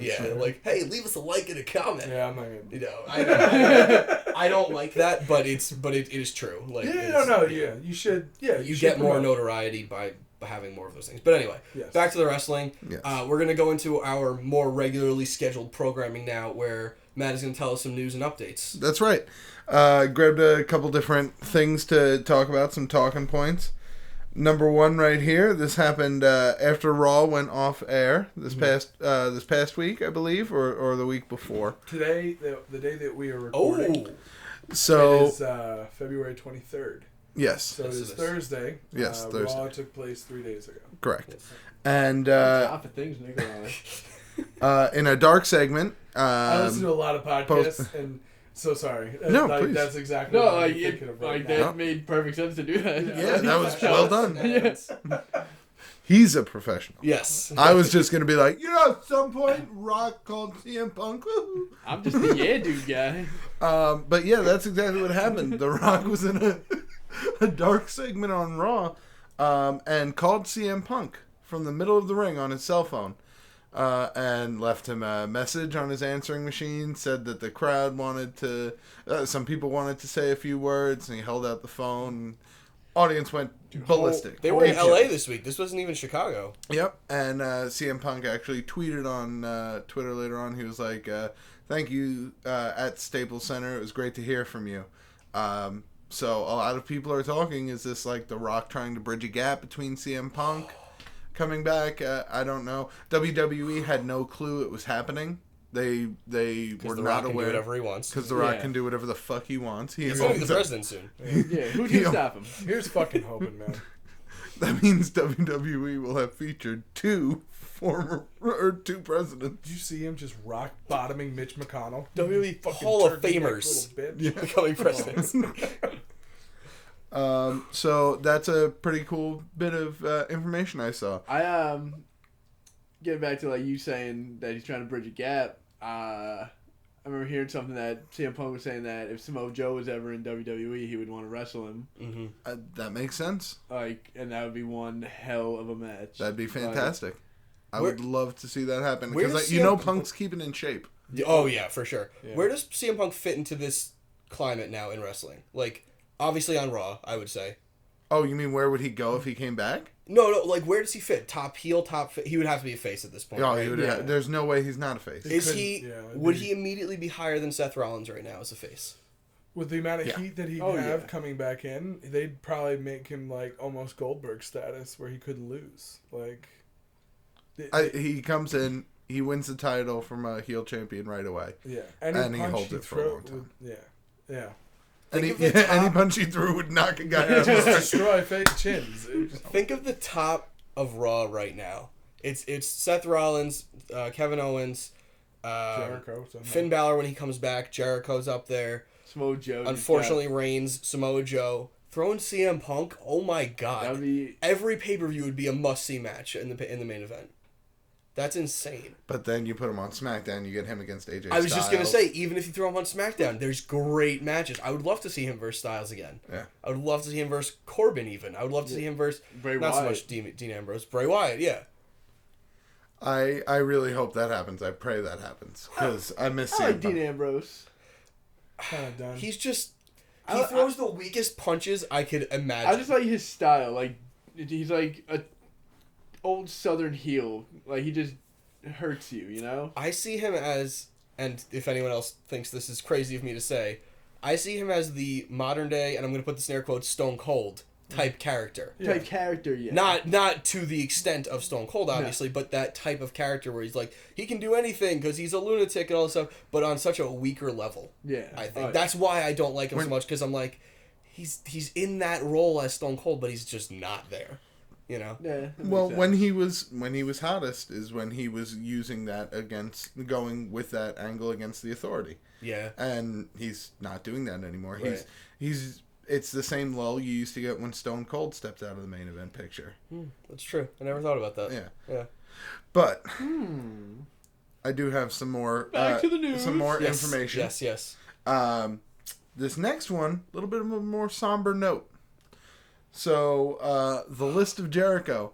hey, leave us a like and a comment. Yeah, I'm not gonna. You know, I don't like that, but it is true. Like, you should. Yeah, you get more notoriety by having more of those things. But anyway, back to the wrestling. Yes. We're going to go into our more regularly scheduled programming now, where Matt is going to tell us some news and updates. That's right. Grabbed a couple different things to talk about, some talking points. Number one right here. This happened after Raw went off air this past week, I believe, or the week before. Today, the day that we are recording. So it is February 23rd. Yes. So it is Thursday. Yes, Thursday. Raw took place 3 days ago. Correct. Yes. And top of things, nigga. In a dark segment, I listen to a lot of podcasts, and so sorry. No, please. That's exactly what I'm thinking of right now. That made perfect sense to do that. Yeah, that was well done. Yes. He's a professional. Yes. I was just going to be like, at some point, Rock called CM Punk. I'm just the dude guy. But yeah, that's exactly what happened. The Rock was in a dark segment on Raw and called CM Punk from the middle of the ring on his cell phone and left him a message on his answering machine, said that the crowd wanted to, some people wanted to say a few words, and he held out the phone. Audience went ballistic. They were in LA this week. This wasn't even Chicago. Yep. And CM Punk actually tweeted on Twitter later on. He was like, thank you at Staples Center. It was great to hear from you. So a lot of people are talking, is this like The Rock trying to bridge a gap between CM Punk coming back? I don't know. WWE had no clue it was happening. They were not aware. Can do whatever he wants. Because The Rock can do whatever the fuck he wants. He's going to be the president soon. Yeah, who can stop him? Here's fucking hoping, man. That means WWE will have featured two presidents. Did you see him just rock bottoming Mitch McConnell? WWE Hall of Famers becoming presidents. So that's a pretty cool bit of information I saw. Getting back to like you saying that he's trying to bridge a gap. I remember hearing something that CM Punk was saying that if Samoa Joe was ever in WWE, he would want to wrestle him. Mm-hmm. That makes sense. Like, and that would be one hell of a match. That'd be fantastic. I would love to see that happen where because does Punk's keeping in shape. Oh yeah, for sure. Yeah. Where does CM Punk fit into this climate now in wrestling? Like, obviously on Raw, I would say. Oh, you mean where would he go if he came back? No, like where does he fit? Top heel, top. He would have to be a face at this point. Oh, right? he would. Yeah. There's no way he's not a face. Is he? Yeah, would he immediately be higher than Seth Rollins right now as a face? With the amount of heat that he'd have yeah. coming back in, they'd probably make him like almost Goldberg status where he couldn't lose. Like, He comes in, he wins the title from a heel champion right away. yeah, And he holds it for a long time. Yeah. Any punch he threw would knock a guy out. Just destroy fake chins. Think of the top of Raw right now. It's Seth Rollins, Kevin Owens, Jericho, Finn Balor when he comes back. Jericho's up there. Samoa Joe. Unfortunately, Reigns, Samoa Joe. Throwing CM Punk. Oh my God! That would be Every pay-per-view would be a must-see match in the main event. That's insane. But then you put him on SmackDown, you get him against AJ Styles. I was just gonna say, even if you throw him on SmackDown, there's great matches. I would love to see him versus Styles again. Yeah. I would love to see him versus Corbin even. I would love to see him versus Bray not so Wyatt. much Dean Ambrose, Bray Wyatt. Yeah. I really hope that happens. I pray that happens because I miss I like CM Dean Punk. Ambrose. Kind of done. He's just he throws the weakest punches I could imagine. I just like his style. Like, he's like a old Southern heel. Like, he just hurts you, you know? I see him as, and if anyone else thinks this is crazy of me to say, I see him as the modern day, and I'm going to put this in air quotes, Stone Cold type character. Type character, yeah. Not to the extent of Stone Cold, obviously, but that type of character where he's like, he can do anything because he's a lunatic and all this stuff, but on such a weaker level. Yeah. I think. That's why I don't like him so much, because I'm like, he's in that role as Stone Cold, but he's just not there. You know? Yeah. Well, when he was hottest is when he was using that going with that angle against the Authority. Yeah. And he's not doing that anymore. Right. It's the same lull you used to get when Stone Cold stepped out of the main event picture. That's true. I never thought about that. Yeah. But I do have some more Back to the news. some more Yes, information. Yes. This next one, a little bit of a more somber note. So, the list of Jericho.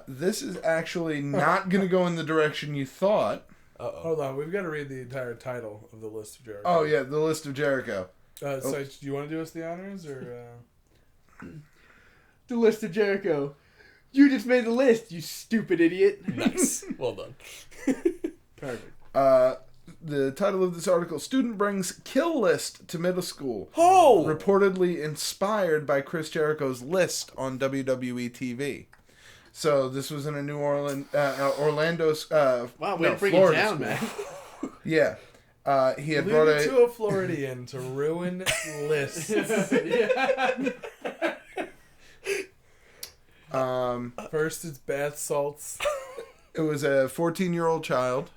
This is actually not going to go in the direction you thought. Uh-oh. Hold on, we've got to read the entire title of the list of Jericho. Oh, yeah, the list of Jericho. So do you want to do us the honors, or? The list of Jericho. You just made the list, you stupid idiot. Nice. Well done. Perfect. The title of this article, Student Brings Kill List to Middle School. Oh! Reportedly inspired by Chris Jericho's list on WWE TV. So this was in a New Orleans, Orlando's, Wow, way to bring Florida it down, school. man. Yeah. He had Leave brought it to a Floridian to ruin lists. Yeah. First, it's bath salts. It was a 14-year-old child.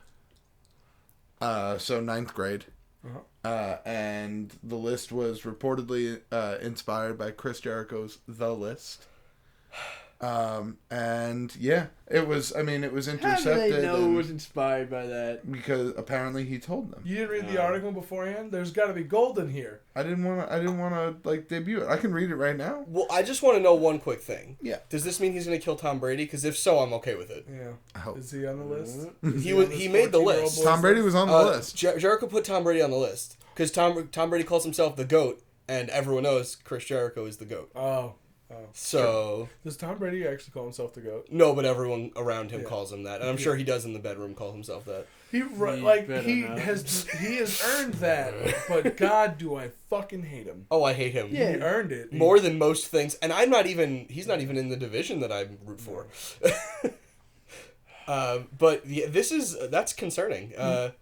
So 9th grade. And the list was reportedly inspired by Chris Jericho's The List. And yeah, it was intercepted. How do they know it was inspired by that? Because apparently he told them. You didn't read the article beforehand? There's got to be gold in here. I didn't want to like debut it. I can read it right now. Well, I just want to know one quick thing. Yeah. Does this mean he's going to kill Tom Brady? Because if so, I'm okay with it. Yeah. I hope. Is he on the list? He made the list. Tom Brady was on the list. Jericho put Tom Brady on the list because Tom Brady calls himself the GOAT, and everyone knows Chris Jericho is the GOAT. Oh. So Does Tom Brady actually call himself the GOAT? no, but everyone around him Yeah. calls him that, and I'm sure he does in the bedroom call himself that. He better not. has earned that, but God, do I fucking hate him. Oh, I hate him. He earned it. More than most things, and he's not even in the division that I root for. But yeah, that's concerning.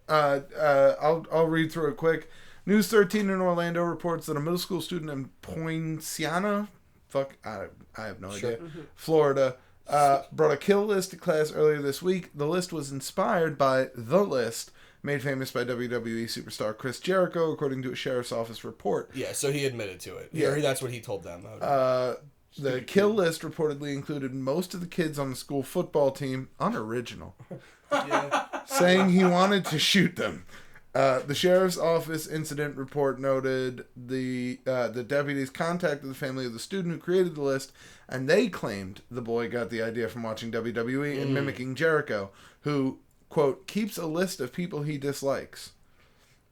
I'll read through it quick. News 13 in Orlando reports that a middle school student in Poinciana, I have no idea, Florida, brought a kill list to class earlier this week. The list was inspired by The List, made famous by WWE superstar Chris Jericho, according to a sheriff's office report. Yeah, so he admitted to it. Yeah. Or that's what he told them. The kill list reportedly included most of the kids on the school football team, unoriginal, saying he wanted to shoot them. The sheriff's office incident report noted the deputies contacted the family of the student who created the list, and they claimed the boy got the idea from watching WWE and mimicking Jericho, who, quote, keeps a list of people he dislikes.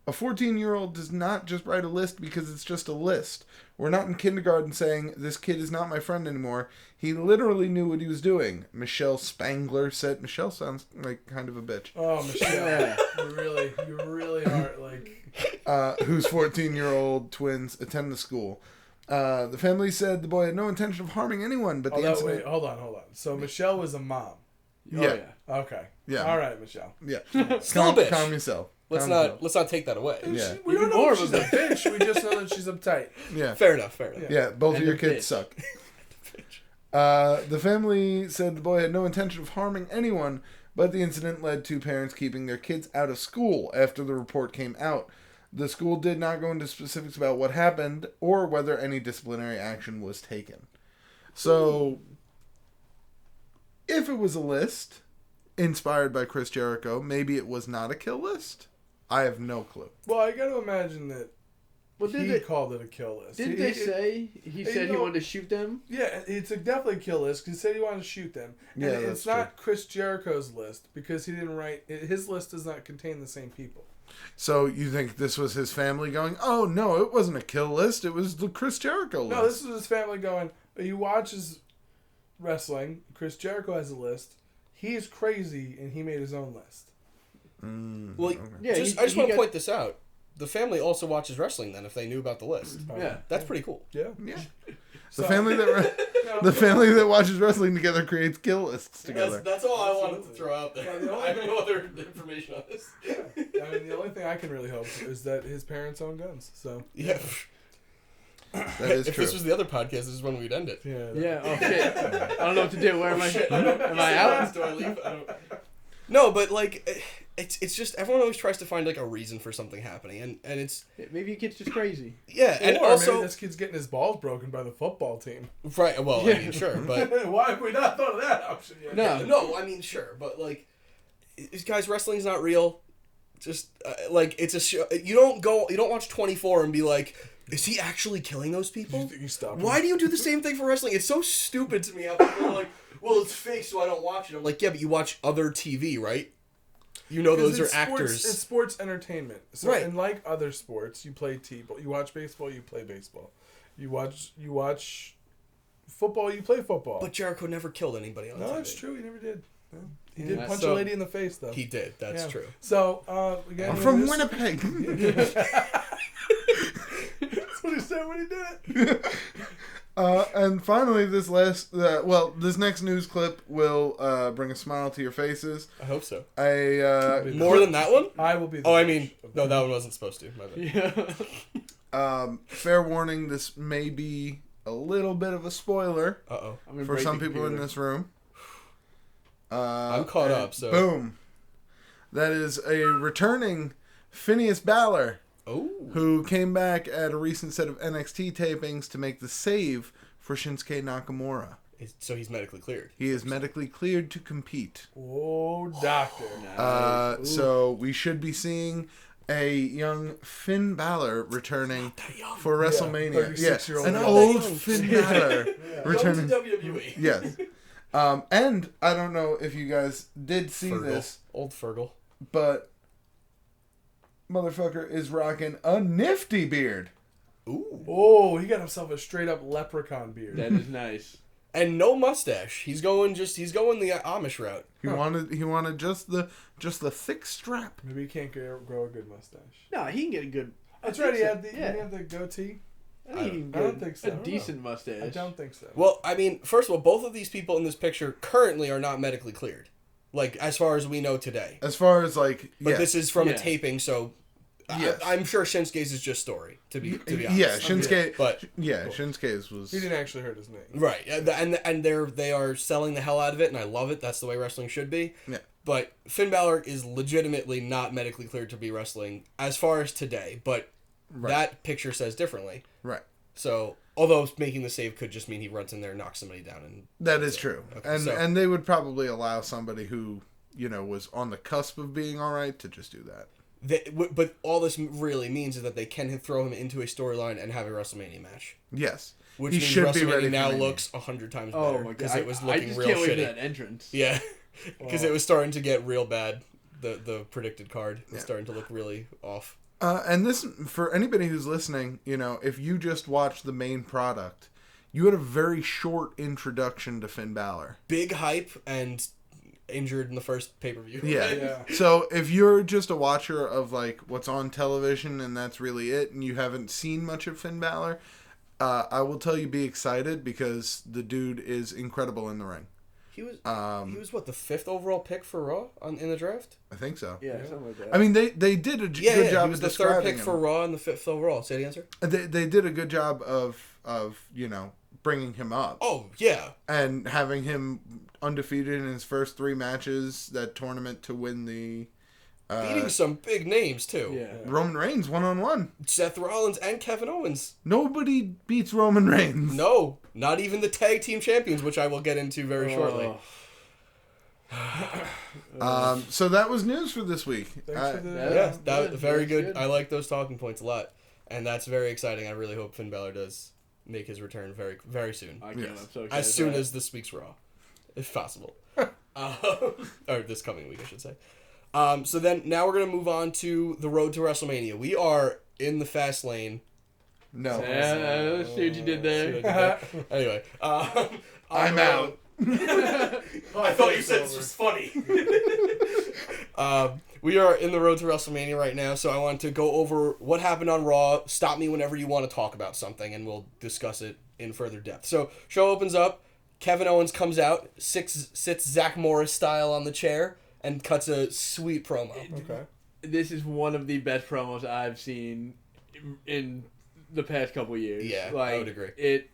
A 14-year-old does not just write a list because it's just a list. We're not in kindergarten saying, this kid is not my friend anymore. He literally knew what he was doing. Michelle Spangler said. Michelle sounds like kind of a bitch. Oh, Michelle. You really are, like... Whose 14-year-old twins attend the school. The family said the boy had no intention of harming anyone, but the incident... Wait, hold on. So Michelle was a mom. Yeah. Okay. Yeah. All right, Michelle. Yeah. Still a bitch. Calm yourself. Let's not take that away. Yeah. We don't know if she's a bitch. We just know that she's uptight. Yeah. Fair enough. Yeah, both of And your a kids bitch. suck. The family said the boy had no intention of harming anyone, but the incident led to parents keeping their kids out of school after the report came out. The school did not go into specifics about what happened or whether any disciplinary action was taken. So, if it was a list inspired by Chris Jericho, maybe it was not a kill list? I have no clue. Well, I got to imagine that he called it a kill list. Didn't they say he said he wanted to shoot them? Yeah, it's definitely a kill list because he said he wanted to shoot them. Yeah, And that's it's not Chris Jericho's list because he didn't write... His list does not contain the same people. So you think this was his family going, oh, no, it wasn't a kill list. It was the Chris Jericho list. No, this is his family going, he watches wrestling. Chris Jericho has a list. He's crazy, and he made his own list. Well, okay. Yeah, I just want to point this out. The family also watches wrestling then if they knew about the list. Yeah. That's pretty cool. Yeah. Yeah. So- The family that watches wrestling together creates kill lists together. That's all I wanted to throw out there. Yeah, I have no other information on this. I mean, the only thing I can really hope is that his parents own guns. So Yeah. That is If true. this was the other podcast, this is when we'd end it. Yeah. Oh shit. I don't know what to do. Where am I? Am I What out? happens? Do I leave? I don't... No, but like, it's just everyone always tries to find like a reason for something happening, and it's Maybe your kid's just crazy. yeah, and or also maybe this kid's getting his balls broken by the football team. right. Well, I mean, sure, but Why have we not thought of that option yet? no, I mean, sure, but like, this guy's wrestling's not real. Just like it's a show. You don't watch 24 and be like, is he actually killing those people? You stop. Why do you do the same thing for wrestling? It's so stupid to me how people are like, well, it's fake, so I don't watch it. I'm like, yeah, but you watch other TV, right? You know those are actors. It's sports entertainment. So, Right. And like other sports, you play T-ball. You watch baseball, you play baseball. You watch football, you play football. But Jericho never killed anybody on TV. No, it's true. He never did. No. He Yeah, did punch so- a lady in the face, though. He did. That's Yeah. true. So, again, I'm from this- Winnipeg. That's what he said when he did it. And finally, this next news clip will bring a smile to your faces. I hope so. More More than that one? I will be the Oh, I judge mean, of no, that. that one wasn't supposed to. My bad. Yeah. Fair warning, this may be a little bit of a spoiler Uh-oh. I'm gonna for break some the people in computer. this room. I'm caught and up, so... Boom. That is a returning Phineas Balor, Oh. who came back at a recent set of NXT tapings to make the save for Shinsuke Nakamura. So he's medically cleared. He is medically cleared to compete. Oh, doctor. So we should be seeing a young Finn Balor returning for WrestleMania. 36-year-old an man. old Finn Balor returning. WWE. Yes. And I don't know if you guys did see Fergal. this, Old Fergal. but motherfucker is rocking a nifty beard. Ooh. Oh, he got himself a straight up leprechaun beard. That is nice. And no mustache. He's going the Amish route. He wanted just the thick strap. Maybe he can't grow a good mustache. No, he can get a good. That's I right. think He so. had the goatee. I think he can I don't get think so. a I don't decent I mustache. don't think so. Well, I mean, first of all, both of these people in this picture currently are not medically cleared. Like, as far as we know today. As far as like, But yeah. this is from a Yeah. taping, so Yes. I'm sure Shinsuke's is just story, to be honest. Yeah, Shinsuke. But Shinsuke's was. He didn't actually hurt his knee. right, and they are selling the hell out of it, and I love it. That's the way wrestling should be. Yeah. But Finn Balor is legitimately not medically cleared to be wrestling as far as today, but that picture says differently. Right. So, although making the save could just mean he runs in there and knocks somebody down. And that is true. Okay, and they would probably allow somebody who, was on the cusp of being all right to just do that. But all this really means is that they can throw him into a storyline and have a WrestleMania match. Yes. Which he means should WrestleMania be ready now for looks 100 times Oh better my god! because it was I looking just real can't wait shitty. for that entrance. Yeah, because it was starting to get real bad. The predicted card was starting to look really off. And this, for anybody who's listening, if you just watch the main product, you had a very short introduction to Finn Balor. Big hype and injured in the first pay-per-view. Yeah. So if you're just a watcher of like what's on television and that's really it, and you haven't seen much of Finn Balor, I will tell you be excited because the dude is incredible in the ring. He was what, the 5th overall pick for Raw in the draft? I think so. Yeah, something like that. I mean, they did a good job he was of the describing 3rd pick him. for Raw and the 5th overall. Say the answer. They did a good job of bringing him up. Oh yeah, And having him undefeated in his first 3 matches, that tournament to win the beating some big names too. Yeah. Roman Reigns 1-on-1. Seth Rollins and Kevin Owens. Nobody beats Roman Reigns. No, not even the tag team champions, which I will get into very shortly. So that was news for this week. Thanks for the... Yeah, that good. very That's good. good. I like those talking points a lot, and that's very exciting. I really hope Finn Balor does make his return very, very soon. I can't. Yes. I'm so excited As for soon that. as this week's Raw, if possible. Or this coming week, I should say. So then, now we're going to move on to the road to WrestleMania. We are in the Fastlane. No. Yeah, let's see what you did See what I there. did there? Anyway. I'm out. I thought you said this was funny. We are in the road to WrestleMania right now, so I want to go over what happened on Raw. Stop me whenever you want to talk about something, and we'll discuss it in further depth. So, show opens up. Kevin Owens comes out, sits Zach Morris style on the chair, and cuts a sweet promo. Okay. This is one of the best promos I've seen in the past couple years. Yeah, like, I would agree. It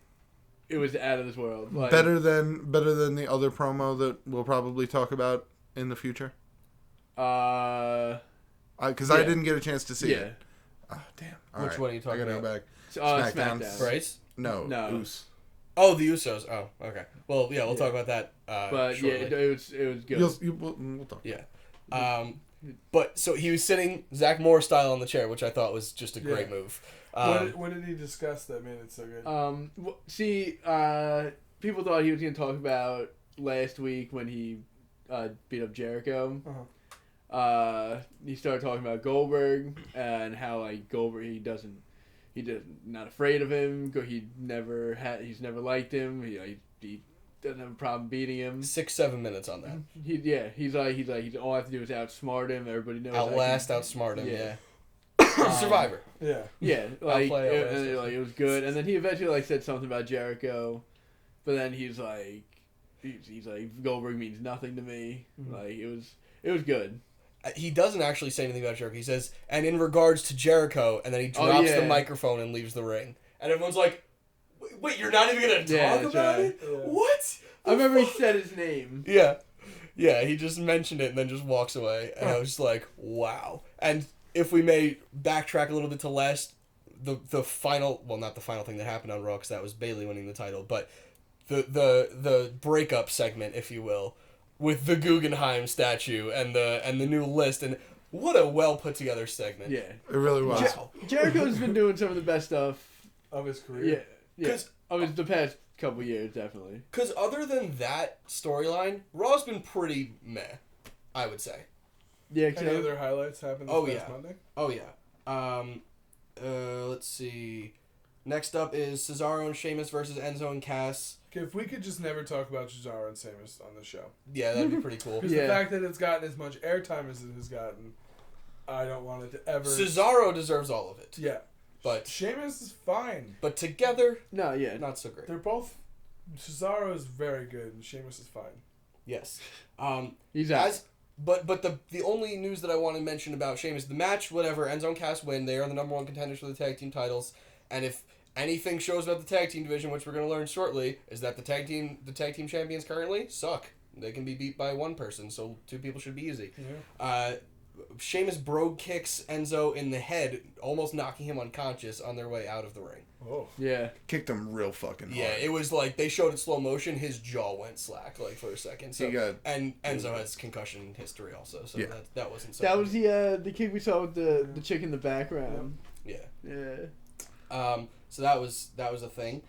was out of this world. Like, Better than the other promo that we'll probably talk about in the future. Uh, Because Yeah. I didn't get a chance to see yeah. it. Oh damn! All Which right. one are you talking I gotta about? go back. SmackDown. SmackDown. Bryce? No. No. Oos. Oh, the Usos. Oh, okay. Well, yeah, we'll talk about that But shortly. yeah, it was good. We'll talk. Yeah. But so he was sitting Zach Morris style on the chair, which I thought was just a great Yeah. move. What did he discuss that made it so good? People thought he was going to talk about last week when he beat up Jericho. He started talking about Goldberg and how like Goldberg he's not afraid of him. He's never liked him. He doesn't have a problem beating him. 6-7 minutes on that. He's like all I have to do is outsmart him. Everybody knows. Outsmart him. Yeah. Yeah. Survivor. Yeah. Yeah, like Outplay, it was good, and then he eventually like said something about Jericho, but then he's like Goldberg means nothing to me. Mm-hmm. Like it was good. He doesn't actually say anything about Jericho. He says, and in regards to Jericho, and then he drops the microphone and leaves the ring. And everyone's like, wait, you're not even going to talk about it? Yeah. What? I remember he said his name. Yeah. Yeah, he just mentioned it and then just walks away. And I was just like, wow. And if we may backtrack a little bit to the final, well, not the final thing that happened on Raw, because that was Bayley winning the title, but the breakup segment, if you will, with the Guggenheim statue and the new list, and what a well put together segment. Yeah, It really was. Jericho's been doing some of the best stuff. Of his career. Yeah. Of the past couple years, definitely. Because other than that storyline, Raw's been pretty meh, I would say. Yeah. Any other highlights happened this past Monday? Oh, yeah. Let's see. Next up is Cesaro and Sheamus versus Enzo and Cass. Okay, if we could just never talk about Cesaro and Sheamus on the show. Yeah, that'd be pretty cool. Because the fact that it's gotten as much airtime as it has gotten, I don't want it to ever... Cesaro deserves all of it. Yeah. But Sheamus is fine. But together, No, yeah. not so great. They're both... Cesaro is very good, and Sheamus is fine. Yes. He's out. But the only news that I want to mention about Sheamus, the match, whatever, Enzo and Cass win. They are the number one contenders for the tag team titles. And if anything shows about the tag team division, which we're going to learn shortly, is that the tag team champions currently suck. They can be beat by one person, so 2 people should be easy. Yeah. Sheamus brogue kicks Enzo in the head, almost knocking him unconscious on their way out of the ring. Oh. Yeah. Kicked him real fucking hard. Yeah, it was like they showed it slow motion. His jaw went slack like for a second. So and Enzo has concussion history also, so that wasn't. So that was the kick we saw with the chick in the background. Yeah. Yeah. So that was a thing.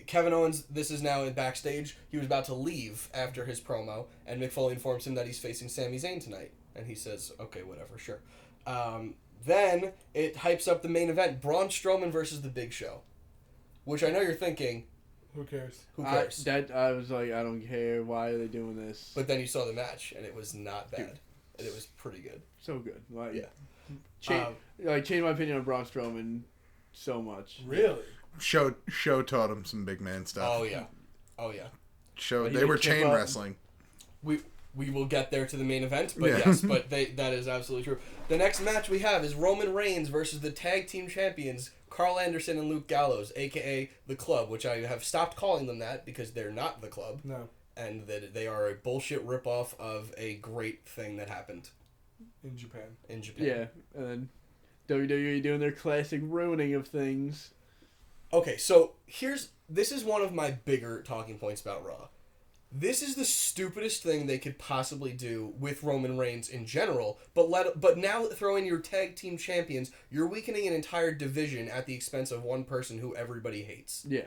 Kevin Owens, this is now in backstage. He was about to leave after his promo, and Mick Foley informs him that he's facing Sami Zayn tonight. And he says, okay, whatever, sure. Then it hypes up the main event, Braun Strowman versus The Big Show. Which I know you're thinking, who cares? Who cares? I was like, I don't care. Why are they doing this? But then you saw the match, and it was not bad. And it was pretty good. So good. Like, yeah. Changed my opinion on Braun Strowman so much. Really? Show taught him some big man stuff. Oh yeah. They were chain wrestling. We will get there to the main event, but that is absolutely true. The next match we have is Roman Reigns versus the tag team champions Carl Anderson and Luke Gallows, aka The Club, which I have stopped calling them that because they're not The Club. No. And that they are a bullshit ripoff of a great thing that happened in Japan. Yeah, and then WWE doing their classic ruining of things. Okay, so this is one of my bigger talking points about Raw. This is the stupidest thing they could possibly do with Roman Reigns in general, but now throw in your tag team champions, you're weakening an entire division at the expense of one person who everybody hates. Yeah.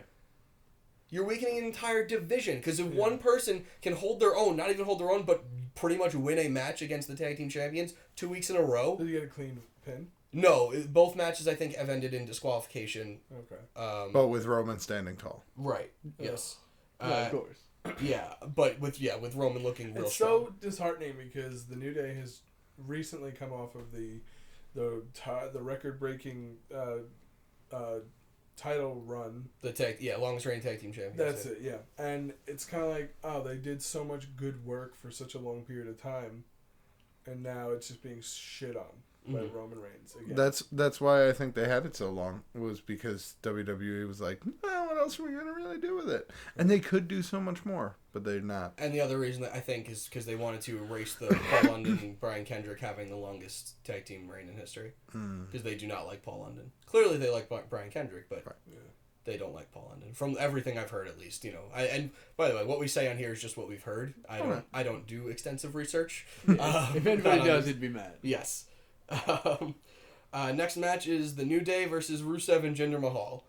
You're weakening an entire division, because if one person can hold their own, not even hold their own, but pretty much win a match against the tag team champions 2 weeks in a row. Did you get a clean pin? No, both matches I think have ended in disqualification. Okay. But with Roman standing tall. Right. Yes. Of course. Yeah, but with Roman looking real it's strong. so disheartening because the New Day has recently come off of the record-breaking title run. The longest reigning tag team champions. That's it, yeah. And it's kind of like, they did so much good work for such a long period of time, and now it's just being shit on by Roman Reigns again. That's why I think they had it so long, was because WWE was like, well, what else are we going to really do with it? And they could do so much more, but they're not. And the other reason that I think is because they wanted to erase the Paul London and Brian Kendrick having the longest tag team reign in history. Because they do not like Paul London. Clearly they like Brian Kendrick, but they don't like Paul London. From everything I've heard, at least, and by the way, what we say on here is just what we've heard. I don't do extensive research. If anybody does, he'd be mad. Yes. Next match is the New Day versus Rusev and Jinder Mahal.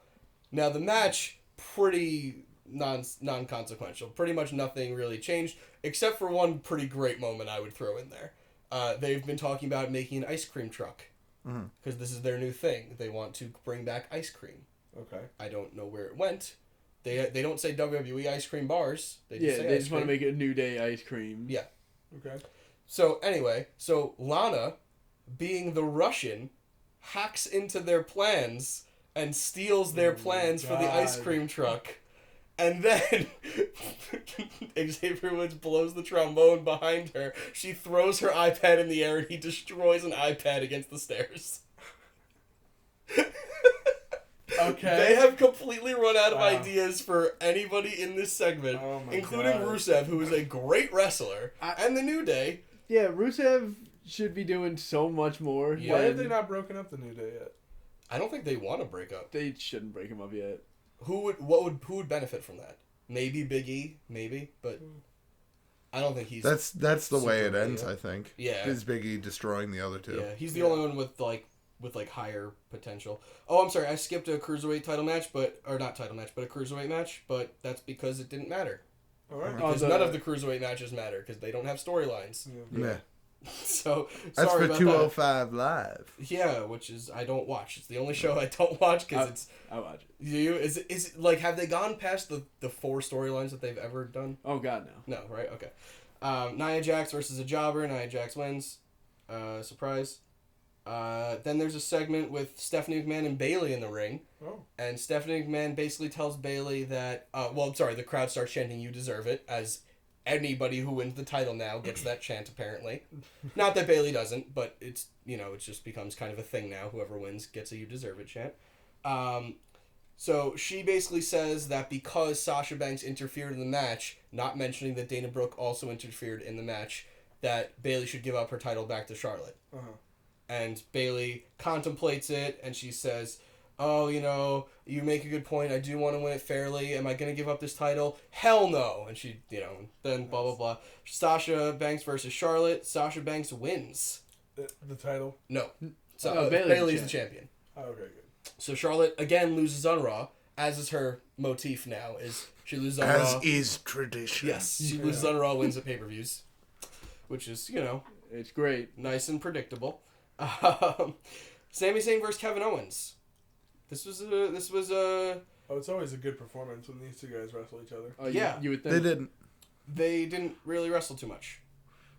Now the match, pretty non-consequential. Pretty much nothing really changed, except for one pretty great moment I would throw in there. They've been talking about making an ice cream truck. Because this is their new thing. They want to bring back ice cream. Okay. I don't know where it went. They don't say WWE ice cream bars. They just want to make a New Day ice cream. Yeah. Okay. So anyway, Lana, being the Russian, hacks into their plans and steals their plans for the ice cream truck. And then Xavier Woods blows the trombone behind her. She throws her iPad in the air and he destroys an iPad against the stairs. Okay. They have completely run out of ideas for anybody in this segment, including Rusev, who is a great wrestler, and the New Day. Yeah, Rusev should be doing so much more. Yeah. Why have they not broken up the New Day yet? I don't think they want to break up. They shouldn't break him up yet. Who would benefit from that? Maybe Big E, but I don't think he's. That's the way it ends. I think. Yeah. Is Big E destroying the other two? Yeah, he's the only one with higher potential. Oh, I'm sorry, I skipped a cruiserweight title match, but a cruiserweight match, but that's because it didn't matter. All right. Because none of the cruiserweight matches matter because they don't have storylines. Yeah. So that's sorry for about 205 Live. Yeah, which is I don't watch. It's the only show I don't watch because I watch it. Do you? Is it like have they gone past the 4 storylines that they've ever done? Oh God, no. No, right? Okay. Nia Jax versus a jobber. Nia Jax wins. Surprise. Then there's a segment with Stephanie McMahon and Bayley in the ring. Oh. And Stephanie McMahon basically tells Bayley that the crowd starts chanting "You deserve it" as anybody who wins the title now gets that chant, apparently. Not that Bayley doesn't, but it's, it just becomes kind of a thing now. Whoever wins gets a "you deserve it" chant. So she basically says that because Sasha Banks interfered in the match, not mentioning that Dana Brooke also interfered in the match, that Bayley should give up her title back to Charlotte. Uh-huh. And Bayley contemplates it, and she says, "Oh, you make a good point. I do want to win it fairly. Am I going to give up this title? Hell no." And she, then blah, blah, blah. Sasha Banks versus Charlotte. Sasha Banks wins. The title? No. Bayley's the champion. Oh, okay, good. So Charlotte, again, loses on Raw, as is her motif now, is she loses on Raw. As is tradition. Yes, she loses on Raw, wins at pay-per-views. Which is, It's great. nice and predictable. Sami Zayn versus Kevin Owens. This was Oh, it's always a good performance when these two guys wrestle each other. Oh, Yeah. You would think. They didn't really wrestle too much,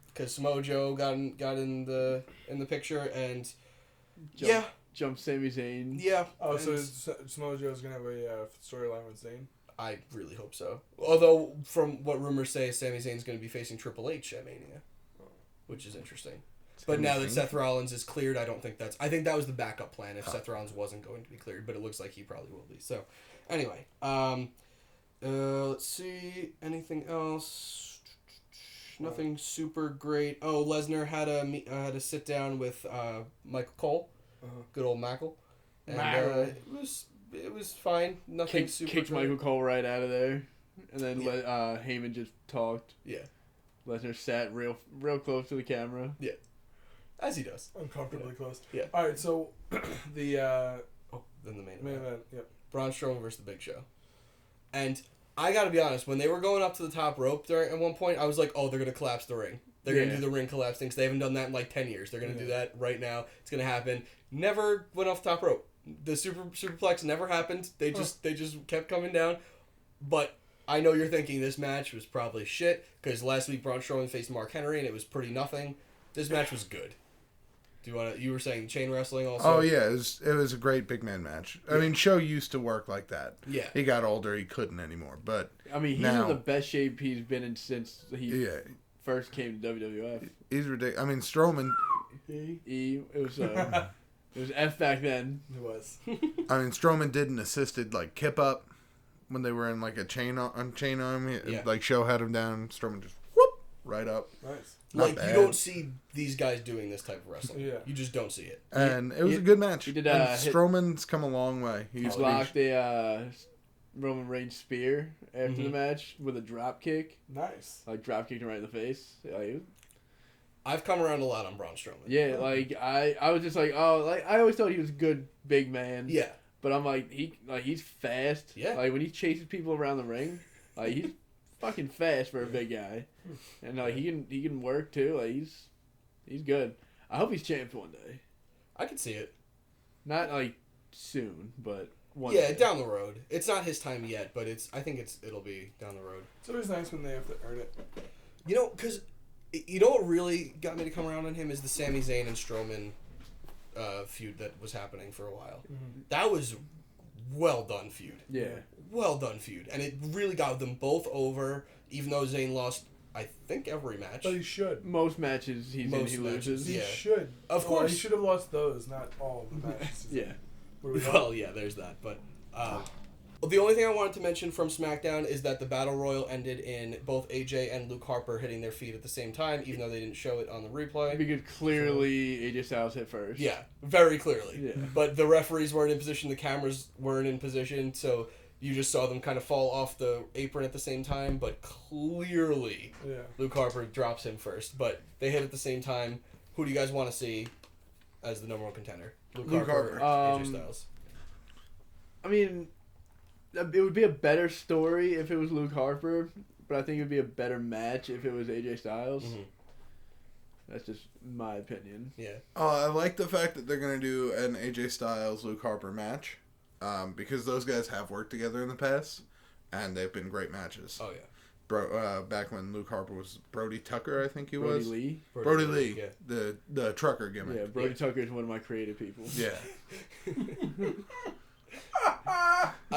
because Samoa Joe got in the picture, and Jump Sami Zayn. yeah. Oh, and so Samoa Joe's going to have a storyline with Zayn? I really hope so. Although from what rumors say, Sami Zayn's going to be facing Triple H at Mania, which is interesting. But now that Seth Rollins is cleared, I think that was the backup plan if Seth Rollins wasn't going to be cleared, but it looks like he probably will be. So, anyway, let's see, anything else? Nothing super great. Oh, Lesnar had a sit down with Michael Cole, good old Michael, and it was fine. Nothing super. Kicked great. Michael Cole right out of there, and then Heyman just talked. Yeah, Lesnar sat real close to the camera. yeah, as he does. Uncomfortably close. Yeah. All right, so the Then the main main event. event, yep. Braun Strowman versus the Big Show. And I gotta be honest, when they were going up to the top rope at one point, I was like, oh, they're gonna collapse the ring. They're gonna do the ring collapse thing, because they haven't done that in like 10 years. They're gonna do that right now. It's gonna happen. Never went off the top rope. The superplex never happened. They just kept coming down. But I know you're thinking this match was probably shit, because last week Braun Strowman faced Mark Henry and it was pretty nothing. This match was good. You were saying chain wrestling also? Oh yeah, it was a great big man match. I mean, Show used to work like that. Yeah. He got older, he couldn't anymore. But I mean, he's now, in the best shape he's been in since he first came to WWF. He's ridiculous. I mean, Strowman. It was F back then. It was. I mean, Strowman did an assisted like kip up when they were in like a chain arm. Yeah. Like Show had him down, Strowman just whoop right up. Nice. Not Like, bad. you don't see these guys doing this type of wrestling. Yeah. You just don't see it. And it was a good match. He did, and hit- Strowman's come a long way. He blocked a Roman Reigns spear after the match with a drop kick. Nice. Like, drop kicked him right in the face. Like, I've come around a lot on Braun Strowman. yeah, like, I was just like, oh, like, I always thought he was a good big man. Yeah. But I'm like, he's fast. Yeah. Like, when he chases people around the ring, like, he's fucking fast for a big guy. And, like, he can work, too. Like, he's good. I hope he's champ one day. I can see it. Not, like, soon, but one Yeah, day. down the road. It's not his time yet, but I think it'll be down the road. It's always nice when they have to earn it. Because you know what really got me to come around on him is the Sami Zayn and Strowman feud that was happening for a while. Mm-hmm. That was well done feud. Yeah. Well done feud. And it really got them both over, even though Zayn lost, I think, every match. But he should. Most matches he Most matches, loses. He Yeah. should. Of Or course. he should have lost those, not all of the matches. Yeah. What do we Well, yeah, there's that. But the only thing I wanted to mention from SmackDown is that the Battle Royal ended in both AJ and Luke Harper hitting their feet at the same time, even though they didn't show it on the replay. Because clearly AJ Styles hit first. Yeah, very clearly. Yeah. But the referees weren't in position, the cameras weren't in position, so you just saw them kind of fall off the apron at the same time, but clearly Yeah. Luke Harper drops him first. But they hit at the same time. Who do you guys want to see as the number one contender? Luke Harper. or AJ Styles? I mean, it would be a better story if it was Luke Harper, but I think it would be a better match if it was AJ Styles. Mm-hmm. That's just my opinion. Yeah. I like the fact that they're going to do an AJ Styles Luke Harper match, because those guys have worked together in the past, and they've been great matches. Oh, yeah. Back when Luke Harper was Brody Tucker, I think he Brody was. Lee. Brody Lee, Yeah. the trucker gimmick. Yeah, Brody Tucker is one of my creative people. Yeah.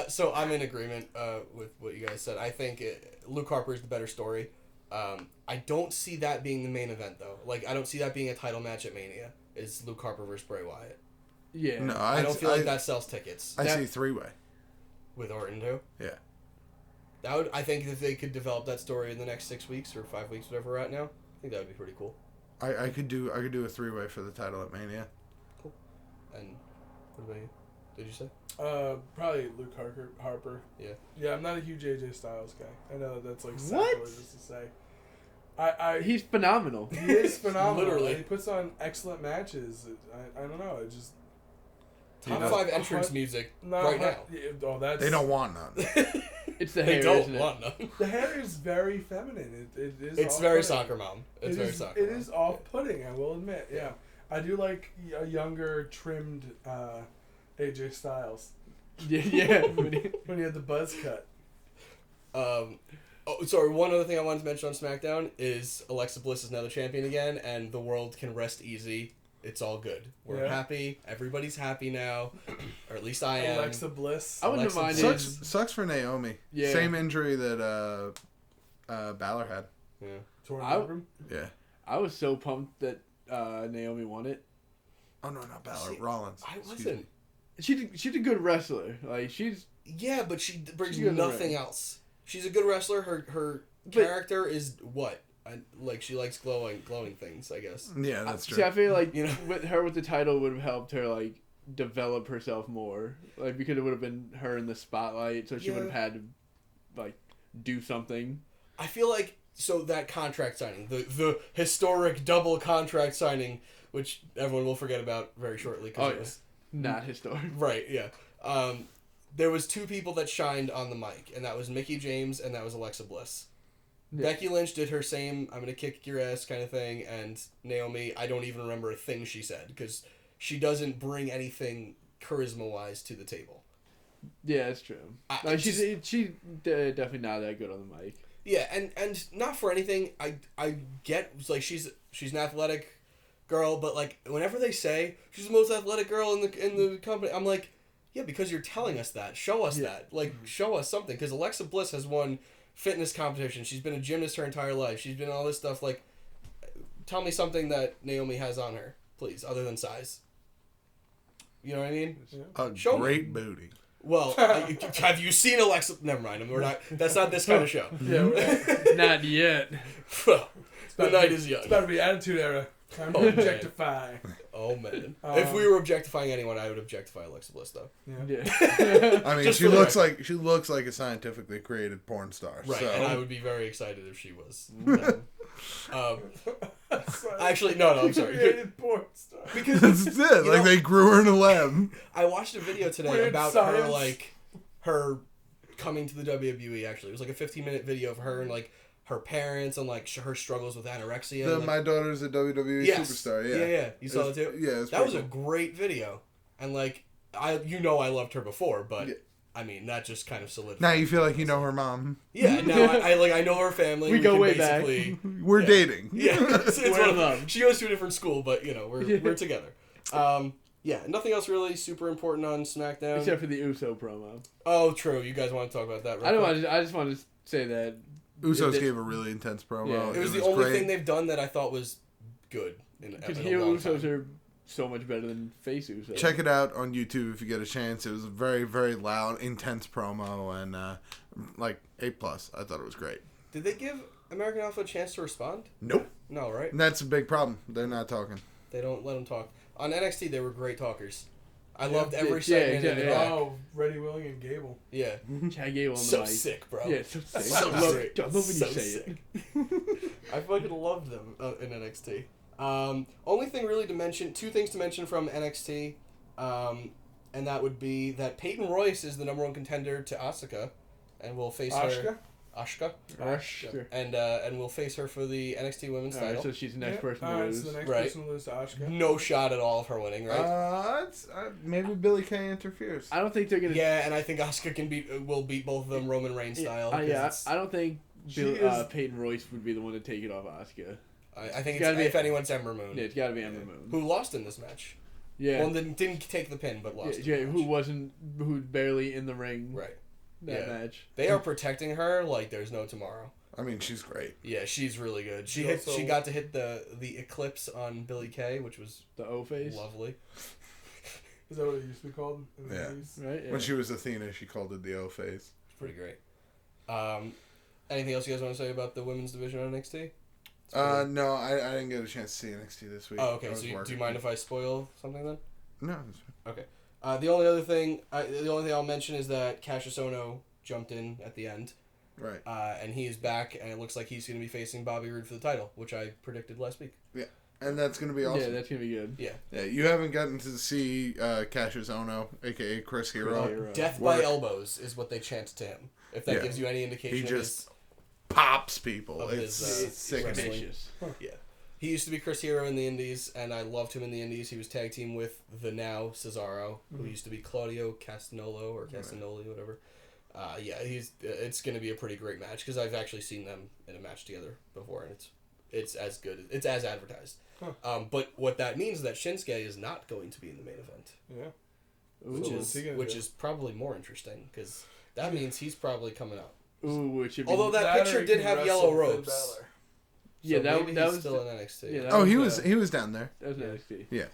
So I'm in agreement with what you guys said. I think Luke Harper is the better story. I don't see that being the main event though. Like I don't see that being a title match at Mania. It's Luke Harper versus Bray Wyatt. Yeah. No, I don't feel like that sells tickets. I see 3-way. With Orton too. Yeah. That would. I think if they could develop that story in the next 6 weeks or 5 weeks, whatever we're at now, I think that would be pretty cool. I could do a 3-way for the title at Mania. Cool. And what about you? Did you say? Probably Luke Harper. Yeah. Yeah, I'm not a huge AJ Styles guy. I know that's like sacrilegious to say. He's phenomenal. He is phenomenal. Literally. He puts on excellent matches. I don't know. It just Top 5 entrance music right now. Oh, that's They don't want none. It's the They hair, don't isn't it? want none. The hair is very feminine. It is. It's very off-putting. soccer mom. It's very soccer. It mom. is off-putting. I will admit. Yeah, I do like a younger, trimmed AJ Styles Yeah. when he had the buzz cut. Oh, sorry. One other thing I wanted to mention on SmackDown is Alexa Bliss is now the champion again, and the world can rest easy. It's all good. We're happy. Everybody's happy now, or at least I am. Alexa Bliss. I wouldn't have minded. Sucks for Naomi. Yeah. Same injury that Balor had. Yeah. Torn I- labrum? Yeah. I was so pumped that Naomi won it. Oh no, not Balor. See, Rollins. I Excuse wasn't. me. She's a good wrestler. Like she's Yeah, but she brings She's good in the nothing ring. else. She's a good wrestler. Her character is what? Like she likes glowing things, I guess. Yeah, that's true. See, I feel like You know? with the title would have helped her like develop herself more. Like because it would have been her in the spotlight, so she would have had to like do something. I feel like that contract signing, the historic double contract signing, which everyone will forget about very shortly because it was Not historic. right. Yeah. There was 2 people that shined on the mic, and that was Mickie James and that was Alexa Bliss. Yeah. Becky Lynch did her same "I'm gonna kick your ass" kind of thing, and Naomi, I don't even remember a thing she said because she doesn't bring anything charisma-wise to the table. Yeah, that's true. Like she's definitely not that good on the mic. Yeah, and not for anything. I get like she's an athletic girl, but like whenever they say she's the most athletic girl in the company, I'm like, yeah, because you're telling us that. Show us that. Like show us something. Because Alexa Bliss has won fitness competition. She's been a gymnast her entire life. She's been all this stuff. Like, tell me something that Naomi has on her, please, other than size. You know what I mean? A Show me. great booty. Well, have you seen Alexa? Never mind. We're not. That's not this kind of show. Yeah, Not yet. Well, the night is young. It's about to be Attitude Era. Time to Oh, objectify. Oh man! If we were objectifying anyone, I would objectify Alexa Bliss, though. Yeah. I mean, Just she for the looks like a scientifically created porn star. Right, So. and I would be very excited if she was. Actually, no, I'm sorry. Created porn star. Because That's it. You Like know- they grew her in a lab. I watched a video today Weird about science. her coming to the WWE. Actually, it was like a 15-minute video of her and like her parents and like her struggles with anorexia. The and, like, My Daughter's a WWE yes. superstar. Yeah. Yeah. You saw it too. Yeah, That was a great video, and like I loved her before, but Yeah. I mean that just kind of solidified. Now you feel like you know her mom. Yeah, now I know her family. We go can way back. basically, We're dating. Yeah, it's We're one in of love. She goes to a different school, but we're together. Yeah, nothing else really super important on SmackDown. Except for the Uso promo. Oh, true. You guys want to talk about that? I just want to say that Usos gave a really intense promo. Yeah. It was the only great. thing they've done that I thought was good. because heel Usos are so much better than face Usos. Check it out on YouTube if you get a chance. It was a very, very loud, intense promo, and like A+. I thought it was great. Did they give American Alpha a chance to respond? Nope. No, right? And that's a big problem. They're not talking. They don't let them talk. On NXT, they were great talkers. I loved every segment in the yeah. back. Oh, Reddy Willing and Gable. Yeah. Chad Gable on the So mic. sick, bro. Yeah, so sick. So I love sick. it. I love when So you say sick. it. I fucking loved them in NXT. Only thing really to mention, 2 things to mention from NXT, and that would be that Peyton Royce is the #1 contender to Asuka, and will face her. Asuka. Sure. And we'll face her for the NXT Women's Alright, title. so she's the next person to Alright, lose. so the next Right. person to lose to Asuka. No shot at all of her winning, right? Maybe Billy Kay interferes. I don't think they're gonna. Yeah, and I think Asuka will beat both of them Roman Reigns style. 'cause it's- I don't think She is- Peyton Royce would be the one to take it off Asuka. I think It's gotta be- if anyone's Ember Moon, Yeah, it's got to be Ember Moon. who lost in this match. Yeah. Well, didn't take the pin, but lost. Yeah, in the who match. wasn't, who's barely in the ring. Right. that match. They are protecting her like there's no tomorrow. I mean, she's great. Yeah, she's really good. She Also- got to hit the eclipse on Billie Kay, which was The O face. lovely. Is that what it used to be called? In the Yeah. 80s? Right? Yeah. When she was Athena, she called it the O phase. It's pretty great. Anything else you guys want to say about the women's division on NXT? No, I didn't get a chance to see NXT this week. Oh, okay. I was So do working. you mind if I spoil something then? No. Okay. The only thing I'll mention is that Cassius Ohno jumped in at the end, Right. and he is back, and it looks like he's going to be facing Bobby Roode for the title, which I predicted last week. And that's going to be awesome. Yeah, that's gonna be good. Yeah, you haven't gotten to see Cassius Ohno, a.k.a. Chris Hero. Hero. Death by elbows is what they chant to him. If that Yeah. gives you any indication, He of just his, pops people. of It's his, sickening. wrestling. Vicious. Yeah. He used to be Chris Hero in the Indies, and I loved him in the Indies. He was tag team with the now Cesaro, who used to be Claudio Castagnolo or Castagnoli, whatever. It's going to be a pretty great match because I've actually seen them in a match together before, and it's as good. It's as advertised. Huh. But what that means is that Shinsuke is not going to be in the main event, Yeah. which Ooh, what's he gonna do? is probably more interesting because that means he's probably coming up. Ooh, which would be, Although that That or picture he did can have wrestle yellow Finn robes. Balor. Yeah, So that maybe was he's still the- in NXT. yeah, that Oh, was, he was down there. That was NXT. Yeah.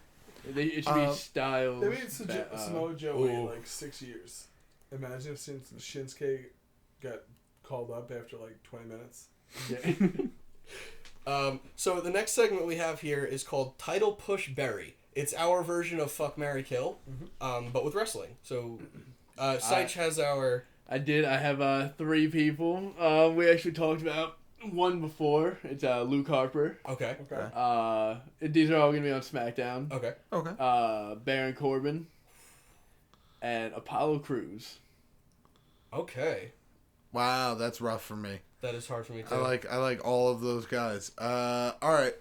It should be Styles. They made Samoa Joe wait ooh. like 6 years. Imagine if since Shinsuke got called up after like 20 minutes. Yeah. So the next segment we have here is called Title Push Berry. It's our version of Fuck, Marry, Kill, but with wrestling. So, Seich has our... I have 3 people. We actually talked about one before. It's Luke Harper. Okay. Okay. These are all gonna be on SmackDown. Okay. Okay. Baron Corbin and Apollo Crews. Okay. Wow, that's rough for me. That is hard for me too. I like all of those guys. All right.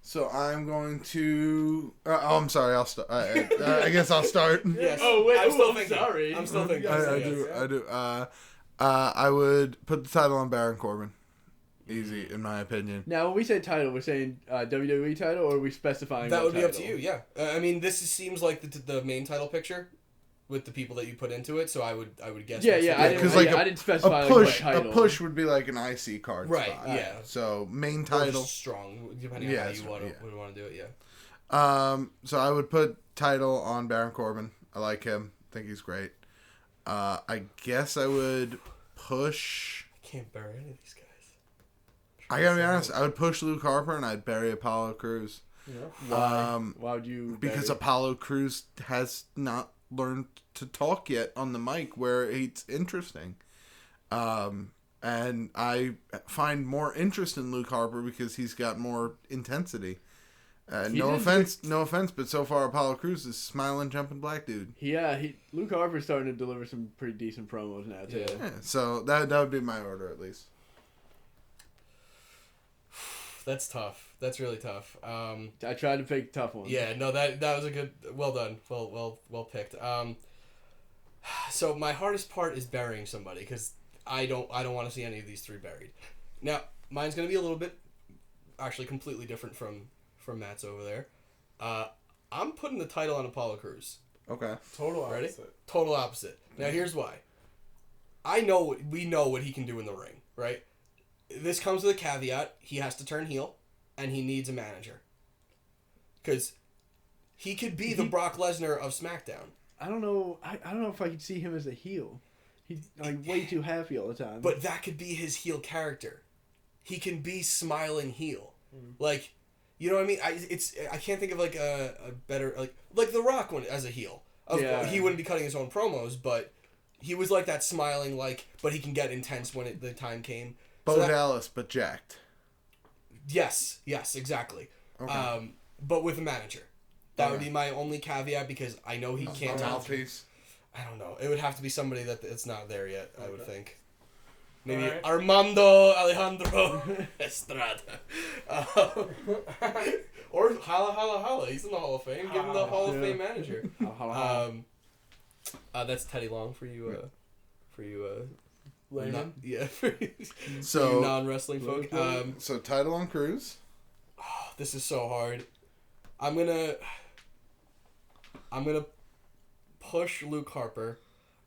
So I'm going to. I'm sorry. I'll start. I guess I'll start. Yes. Oh, wait. I'm still I'm thinking. sorry. I'm still thinking. I Yes. do. I do. I would put the title on Baron Corbin. Easy, in my opinion. Now, when we say title, we're saying WWE title, or are we specifying That what would be up to title? you, yeah. I mean, seems like the main title picture with the people that you put into it, so I would guess. Yeah, that's yeah. the I title. didn't, like I didn't specify A like, what push. title. A push would be like an IC card. Right, spot. yeah. So main Or title. just strong, depending on how you would want to do it, yeah. So I would put title on Baron Corbin. I like him. Think he's great. I guess I would push. I can't bear any of these guys. I gotta be honest. I would push Luke Harper and I'd bury Apollo Crews. Yeah. Why? Why would you? Because bury- Apollo Crews has not learned to talk yet on the mic where it's interesting. And I find more interest in Luke Harper because he's got more intensity. No offense, but so far Apollo Crews is smiling, jumping black dude. Luke Harper's starting to deliver some pretty decent promos now too. Yeah. Yeah, so that would be my order at least. That's tough. That's really tough. I tried to pick tough ones. Yeah, no, that was a good. Well done. Well picked. So my hardest part is burying somebody because I don't want to see any of these 3 buried. Now mine's gonna be a little bit, actually completely different from Matt's over there. I'm putting the title on Apollo Crews. Okay. Total Ready? opposite. Total opposite. Now here's why. We know what he can do in the ring, right? This comes with a caveat. He has to turn heel, and he needs a manager. Because he could be the Brock Lesnar of SmackDown. I don't know. I don't know if I could see him as a heel. He's like way too happy all the time. But that could be his heel character. He can be smiling heel. Like, you know what I mean? I can't think of like a better like The Rock one as a heel. Yeah. He wouldn't be cutting his own promos, but he was like that smiling but he can get intense when the time came. Bo So that- Dallas, but jacked. Yes, exactly. Okay. But with a manager. That would Okay. be my only caveat because I know he can't. Mouthpiece. I don't know. It would have to be somebody it's not there yet. I would think. Maybe Alright. Armando Alejandro Estrada, or Holla. He's in the Hall of Fame. Give him the Hall of Yeah. Fame manager. How That's Teddy Long for you. Layman. Yeah. For you So non-wrestling folk. so title on Cruz. This is so hard. I'm gonna push Luke Harper.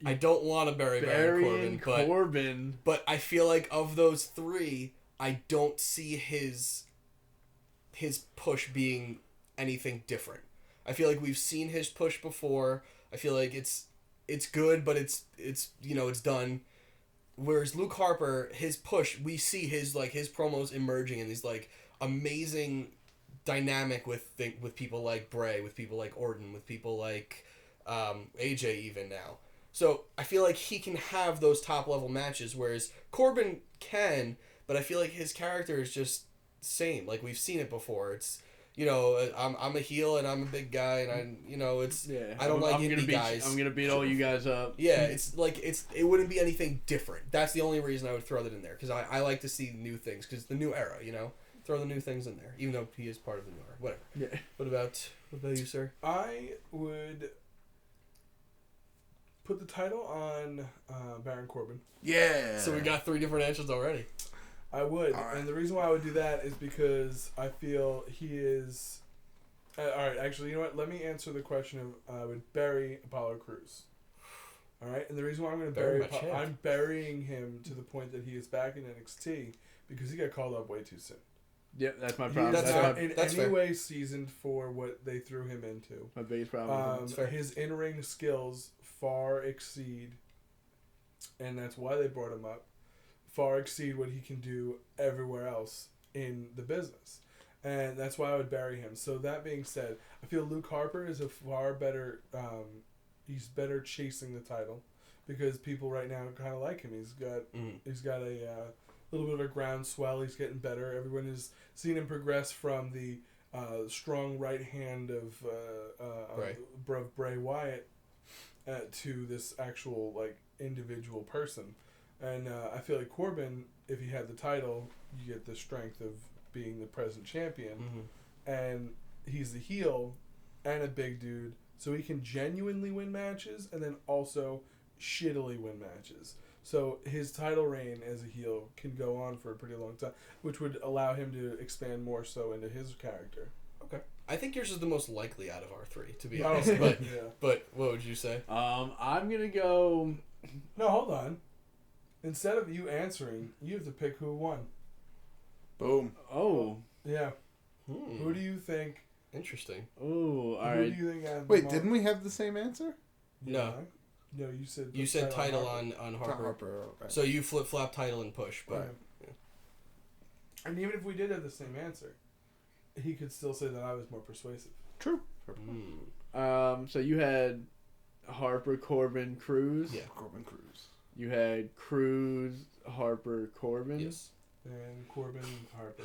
I don't want to bury Baron Corbin, but I feel like of those three, I don't see his push being anything different. I feel like we've seen his push before. I feel like it's good, but it's it's done. Whereas Luke Harper, his push, we see his promos emerging in these like amazing dynamic with people like Bray, with people like Orton, with people like AJ even now. So I feel like he can have those top level matches, whereas Corbin can, but I feel like his character is just same. Like we've seen it before. It's I'm a heel and I'm a big guy and I don't like indie guys. I'm gonna beat all you guys up. Yeah, it wouldn't be anything different. That's the only reason I would throw that in there because I like to see new things because the new era, throw the new things in there even though he is part of the new era. Whatever. Yeah. What about you, sir? I would put the title on Baron Corbin. Yeah. So we got 3 different answers already. I would, Right. and the reason why I would do that is because I feel he is. All right, actually, you know what? Let me answer the question of I would bury Apollo Crews. All right, and the reason why I'm going to I'm burying him to the point that he is back in NXT because he got called up way too soon. Yep, that's my He problem. is not in that's any fair. way seasoned for what they threw him into. My biggest problem. His in-ring skills far exceed, and that's why they brought him up, far exceed what he can do everywhere else in the business. And that's why I would bury him. So that being said, I feel Luke Harper is a far better, he's better chasing the title because people right now kind of like him. He's got a little bit of a groundswell. He's getting better. Everyone has seen him progress from the strong right hand of Bray Wyatt to this actual individual person. And I feel like Corbin, if he had the title, you get the strength of being the present champion. Mm-hmm. And he's the heel and a big dude, so he can genuinely win matches and then also shittily win matches. So his title reign as a heel can go on for a pretty long time, which would allow him to expand more so into his character. Okay. I think yours is the most likely out of our 3, to be honest. But what would you say? I'm gonna go. No, hold on. Instead of you answering, you have to pick who won. Boom. Oh. Yeah. Who do you think? Interesting. Oh, all Who right. do you think? Had the Wait, most- didn't we have the same answer? No. No, you said You said title Harper. on Harper. Right. So you flip-flop title and push. But Right. yeah. And even if we did have the same answer, he could still say that I was more persuasive. True. So you had Harper, Corbin, Cruz. Yeah. Corbin Cruz. You had Cruz, Harper, Corbin. Yes. And Corbin, Harper,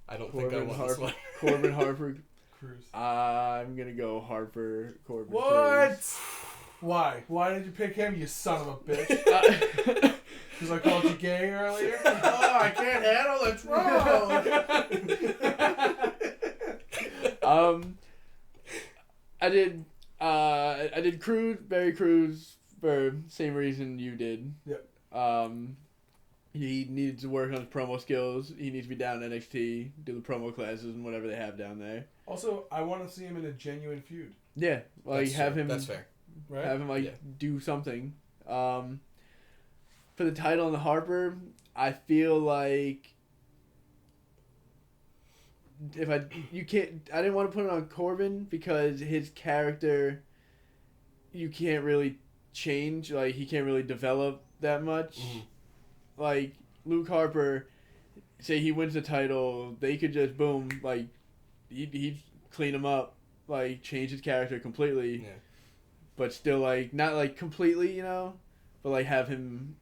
I don't think I won this one. Corbin, Harper. Cruz. I'm gonna go Harper, Corbin. What? Cruz. Why? Why did you pick him, you son of a bitch? Because I called you gay earlier? Oh, I can't handle it. Wrong. I did Cruz, Barry Cruz for same reason you did. Yep. He needed to work on his promo skills. He needs to be down in NXT, do the promo classes and whatever they have down there. Also, I want to see him in a genuine feud. Yeah, That's have true. him. That's fair. Right? Have him do something. For the title on the Harper, I feel like I didn't want to put it on Corbin because his character you can't really change, he can't really develop that much. Mm-hmm. Like Luke Harper, say he wins the title, they could just boom, he'd clean him up, change his character completely. Yeah. But still, not completely, but have him,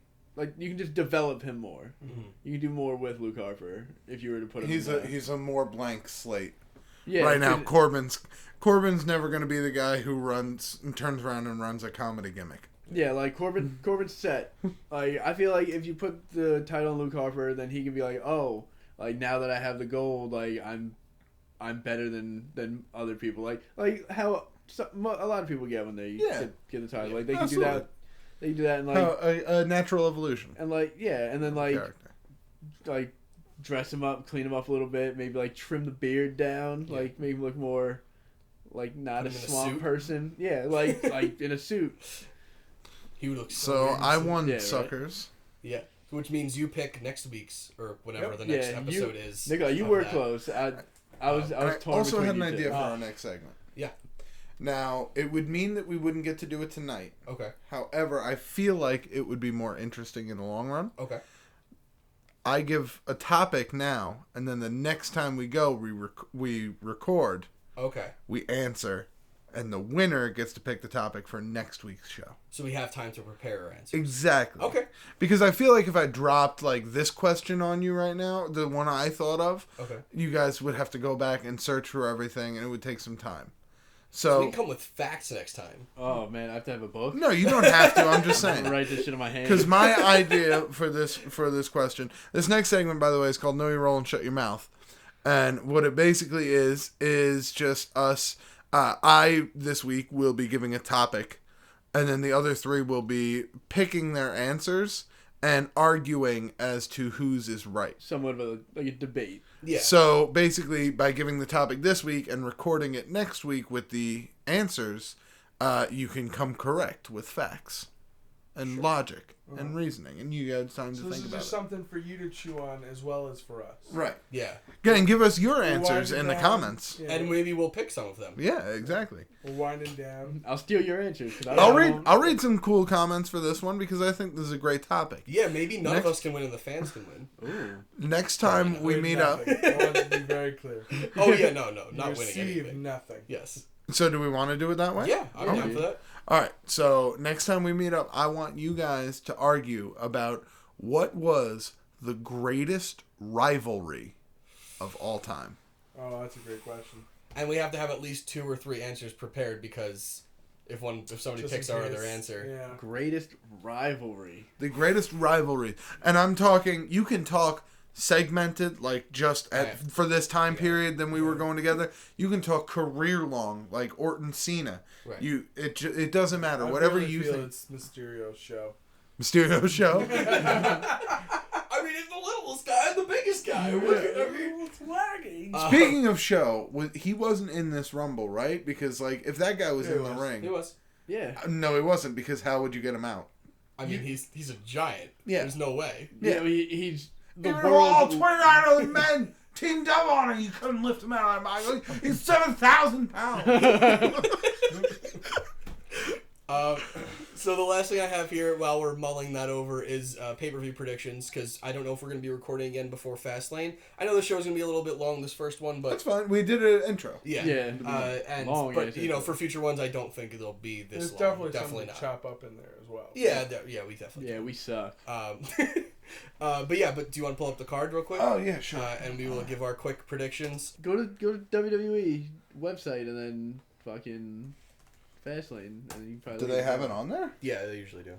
you can just develop him more. Mm-hmm. You can do more with Luke Harper if you were to put him. He's a more blank slate. Yeah, right now, Corbin's never going to be the guy who runs and turns around and runs a comedy gimmick. Yeah, Corbin's set. I feel like if you put the title on Luke Harper, then he can be now that I have the gold, I'm better than other people. Like how a lot of people get when they get the title. Yeah. They can do that. They can do that and a natural evolution. and and then Character. dress him up, clean him up a little bit, maybe trim the beard down, Yeah. make him look more not Put a him in a swamp suit. person. Yeah, in a suit. He looks So I won, Yeah, right. suckers. Yeah. Which means you pick next week's or whenever Yep. the next Yeah, episode is. Nicola, you of were that. close. I was I torn also between had an you idea two. for our next segment. Yeah. Now, it would mean that we wouldn't get to do it tonight. Okay. However, I feel like it would be more interesting in the long run. Okay. I give a topic now, and then the next time we go, we record, Okay. we answer, and the winner gets to pick the topic for next week's show. So we have time to prepare our answers. Exactly. Okay. Because I feel like if I dropped like this question on you right now, the one I thought of, Okay. you guys would have to go back and search for everything, and it would take some time. So we So can come with facts next time. Oh man, I have to have a book. no, you don't have to. I'm just saying. Write this shit in my hand. Because my idea for this question, this next segment, by the way, is called "Know Your Role and Shut Your Mouth," and what it basically is just us. I this week will be giving a topic, and then the other three will be picking their answers and arguing as to whose is right. Somewhat of a debate. Yeah. So basically, by giving the topic this week and recording it next week with the answers, you can come correct with facts and logic and reasoning, and you got time to So this think is about just it. something for you to chew on as well as for us. Right. Yeah. And give us your We'll answers wind in it the down. comments. Yeah. And maybe we'll pick some of them. Yeah, exactly. We're winding down. I'll steal your answers. 'Cause I I'll don't read. know. I'll read some cool comments for this one because I think this is a great topic. Yeah, maybe none Next- of us can win and the fans can win. Ooh. Next time we Win meet up. nothing. I want to be very clear. Oh yeah, no, You not winning receive anything. nothing. Yes. So do we want to do it that way? Yeah, I'm Okay. down for that. All right. So next time we meet up, I want you guys to argue about what was the greatest rivalry of all time. Oh, that's a great question. And we have to have at least 2 or 3 answers prepared because if somebody Just picks in our case. other answer. Yeah. Greatest rivalry. The greatest rivalry. And I'm talking, you can talk segmented, like just Yeah. for this time period then we were going together. You can talk career long, like Orton Cena. Right. It doesn't matter. I Whatever really you feel think. It's Mysterio's show. Mysterio show. I mean, it's the littlest guy and the biggest guy. It's lagging. Speaking of show, he wasn't in this Rumble, right? Because like if that guy was He in the was. ring. He was. Yeah. No, he wasn't because how would you get him out? I mean, he's a giant. Yeah. There's no way. Yeah. He's the all world's 29 other men teamed up on him. You couldn't lift him out of my body. He's 7,000 pounds. So the last thing I have here while we're mulling that over is pay-per-view predictions because I don't know if we're going to be recording again before Fastlane. I know the show's going to be a little bit long, this first one, but That's fine. We did an intro. yeah. Yeah, long but ass you know, intro. for future ones, I don't think it'll be this There's long. definitely something not. to chop up in there as well. Yeah, we definitely. Yeah, we suck. But do you want to pull up the card real quick? Oh yeah, sure. And we will give our quick predictions. Go to WWE website and then fucking Fastlane, and you probably Do they have it on there? Yeah, they usually do.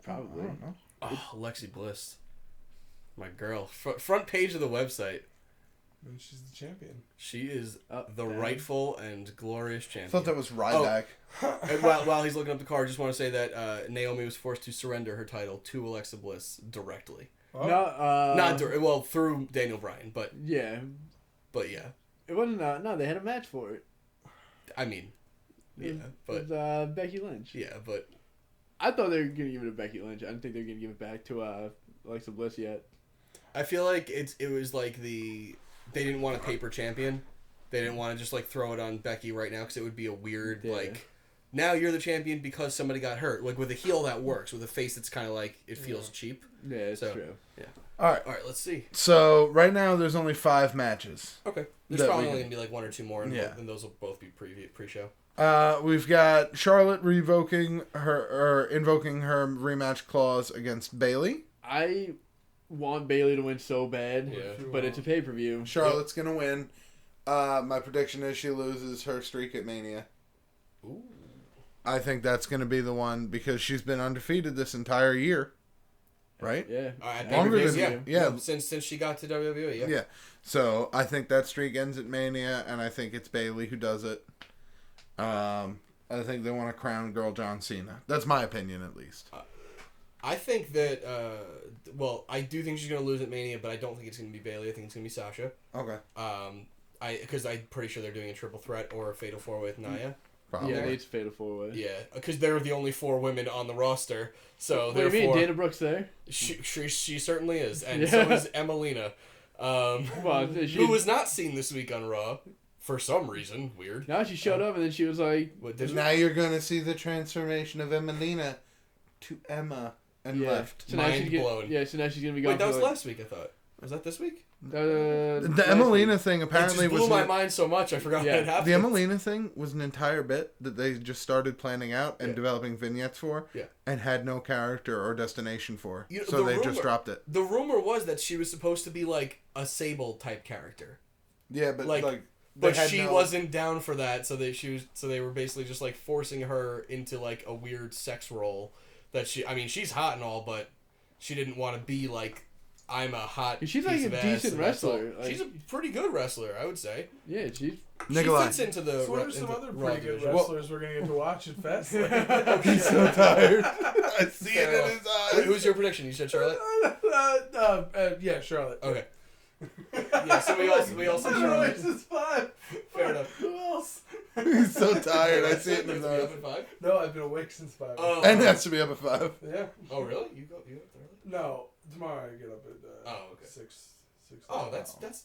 Probably. I don't know. Oh, Alexi Bliss, my girl. Front page of the website. And she's the champion. She is Up, the down. rightful and glorious I champion. thought that was Ryback. And while he's looking up the card, I just want to say that Naomi was forced to surrender her title to Alexa Bliss directly. Oh. No, Not through Daniel Bryan, but yeah, yeah. it wasn't. No, they had a match for it. I mean, yeah, but With Becky Lynch. yeah, but I thought they were gonna give it to Becky Lynch. I didn't think they were gonna give it back to Alexa Bliss yet. I feel like it was like they didn't want a paper champion. They didn't want to just like throw it on Becky right now because it would be a weird like. Now you're the champion because somebody got hurt. Like with a heel that works. With a face it's kind of like it feels cheap. Yeah, it's So, true. Yeah. All right. All right. Let's see. So right now there's only 5 matches. Okay. There's That probably we only can- gonna be like 1 or 2 more, and, Yeah. and those will both be pre-show. We've got Charlotte invoking her rematch clause against Bayley. I want Bayley to win so bad, Yeah. but it's a pay per view. Charlotte's gonna win. My prediction is she loses her streak at Mania. Ooh. I think that's gonna be the one because she's been undefeated this entire year, right? Yeah, Longer Pay-per-views, than- yeah. yeah. Since she got to WWE, yeah. Yeah. So I think that streak ends at Mania, and I think it's Bayley who does it. I think they want to crown girl John Cena. That's my opinion, at least. I think that. I do think she's gonna lose at Mania, but I don't think it's gonna be Bayley. I think it's gonna be Sasha. Okay. Because I'm pretty sure they're doing a triple threat or a fatal 4-way with Nia. Probably. Yeah, it's Fatal 4-Way. Yeah, because they're the only 4 women on the roster. So What do you mean, therefore, Dana Brooks there? she certainly is, and Yeah. so is Emelina, Well, who was not seen this week on Raw for some reason. Weird. No, she showed up and then she was like, What, did Now you're going to see the transformation of Emelina to Emma and yeah. left. So now Mind she's blown. Yeah, so now she's gonna be gone. Wait, that was for, like, last week. I thought. Was that this week? The last Emelina week. thing It apparently just blew was my mind so much. I forgot Yeah. it happened. the Emelina thing was an entire bit that they just started planning out and Yeah. developing vignettes for, Yeah. and had no character or destination for. You know, So the they rumor- just dropped it. The rumor was that she was supposed to be like a Sable type character, Yeah, but Like, they but had she no- wasn't down for that. So they were basically just like forcing her into like a weird sex role. That she's hot and all, but she didn't want to be like, I'm a hot. She's like piece a of ass decent and that's all. wrestler, like- She's a pretty good wrestler, I would say. Yeah, she's. Nikolai. She fits into the. So what are some into other Raw pretty good division. wrestlers we're gonna get to watch at Fastlane? He's so tired. I see it in his Wait, eyes. who's your prediction? You said Charlotte. Yeah, Charlotte. Okay. Yeah, so we all said Charlotte. This is 5. Fair enough. Who else? He's so tired. I see it in his We eyes. up at 5? No, I've been awake since 5. Oh. And has to be up at 5. Yeah. Oh really? You go up there? No, tomorrow I get up at Oh, okay. 6. Oh, that's That's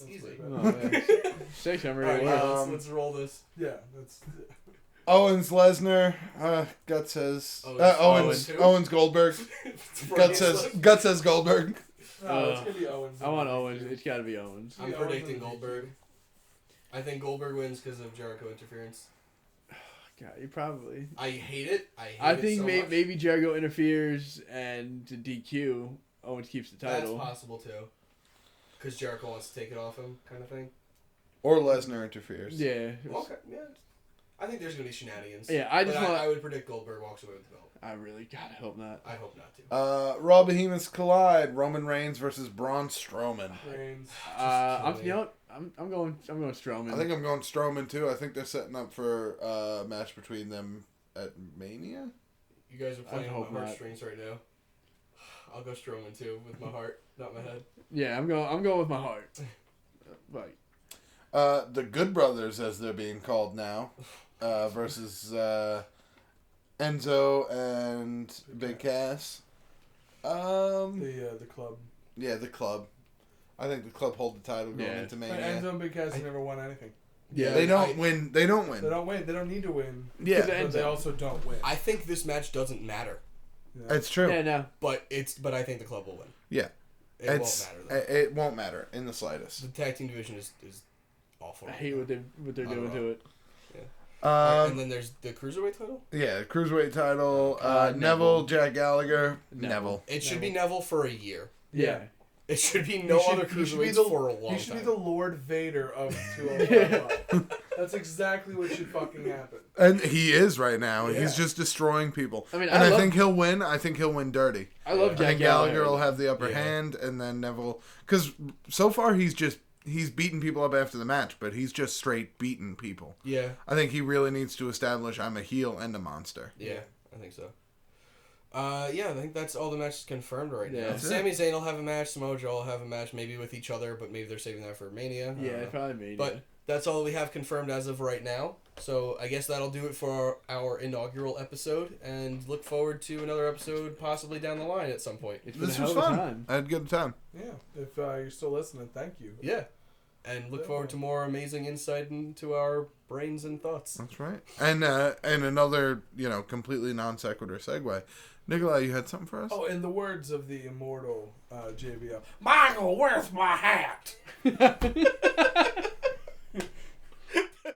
easy. pretty Oh, bad. yeah. 6, I'm All ready. right, to yeah, work. let's roll this. Yeah, that's. Owens Lesnar. Gut says. Owens who? Owens Goldberg. Gut says Goldberg. No, it's gonna be Owens. I want Owens. It's got to be Owens. I'm predicting Goldberg. I think Goldberg wins because of Jericho interference. God, you probably. I hate it. I it think so much. maybe Jericho interferes and to DQ, Owens keeps the title. That's possible too. Because Jericho wants to take it off him, kind of thing. Or Lesnar interferes. Yeah. Okay, yeah. I think there's gonna be shenanigans. Yeah, I just But want. I would predict Goldberg walks away with the belt. I really gotta hope not. I hope not to. Raw Behemoths collide. Roman Reigns versus Braun Strowman. Reigns. I'm kill you know what? I'm going Strowman. I think I'm going Strowman too. I think they're setting up for a match between them at Mania. You guys are playing I on hope my not. heartstrings right now. I'll go Strowman too, with my heart, not my head. Yeah, I'm going with my heart. Like The Good Brothers, as they're being called now, versus Enzo and Big Cass. The club. Yeah, the club. I think the club hold the title going Yeah. into And Mania. Enzo and Big Cass never won anything. Yeah, They don't win. They don't They win. don't win. They don't need to win. Yeah, But they also don't win. I think this match doesn't matter, Yeah. it's true. yeah, no. but I think the club will win. Yeah. It won't matter though. It won't matter in the slightest. The tag team division is awful. I hate what they're On doing Raw. to it. And then there's the cruiserweight title. Yeah, cruiserweight title. Neville. Neville, Jack Gallagher, Neville. Neville. It should be Neville for a year. Yeah. It should be no other cruiserweights for a long He should time. be the Lord Vader of 205. That's exactly what should fucking happen. And he is right now. Yeah. He's just destroying people. I mean, and I I love- think he'll win. I think he'll win dirty. I love I Jack think Gallagher Gallagher. will have the upper Yeah. hand, and then Neville. Because so far he's beating people up after the match, but he's just straight beating people. Yeah, I think he really needs to establish I'm a heel and a monster. yeah, I think so. Yeah, I think that's all the matches confirmed right Yeah. now. That's Sami Zayn will have a match. Samoa Joe will have a match, maybe with each other, but maybe they're saving that for Mania. I don't Yeah, know. probably me. But that's all we have confirmed as of right now. So I guess that'll do it for our inaugural episode, and look forward to another episode possibly down the line at some point. It's been This a was hell of a fun. time. I had a good time. Yeah. If you're still listening, thank you. Yeah. And look forward to more amazing insight into our brains and thoughts. That's right. And another, completely non sequitur segue. Nikolai, you had something for us? Oh, in the words of the immortal JBL, Michael, where's my hat?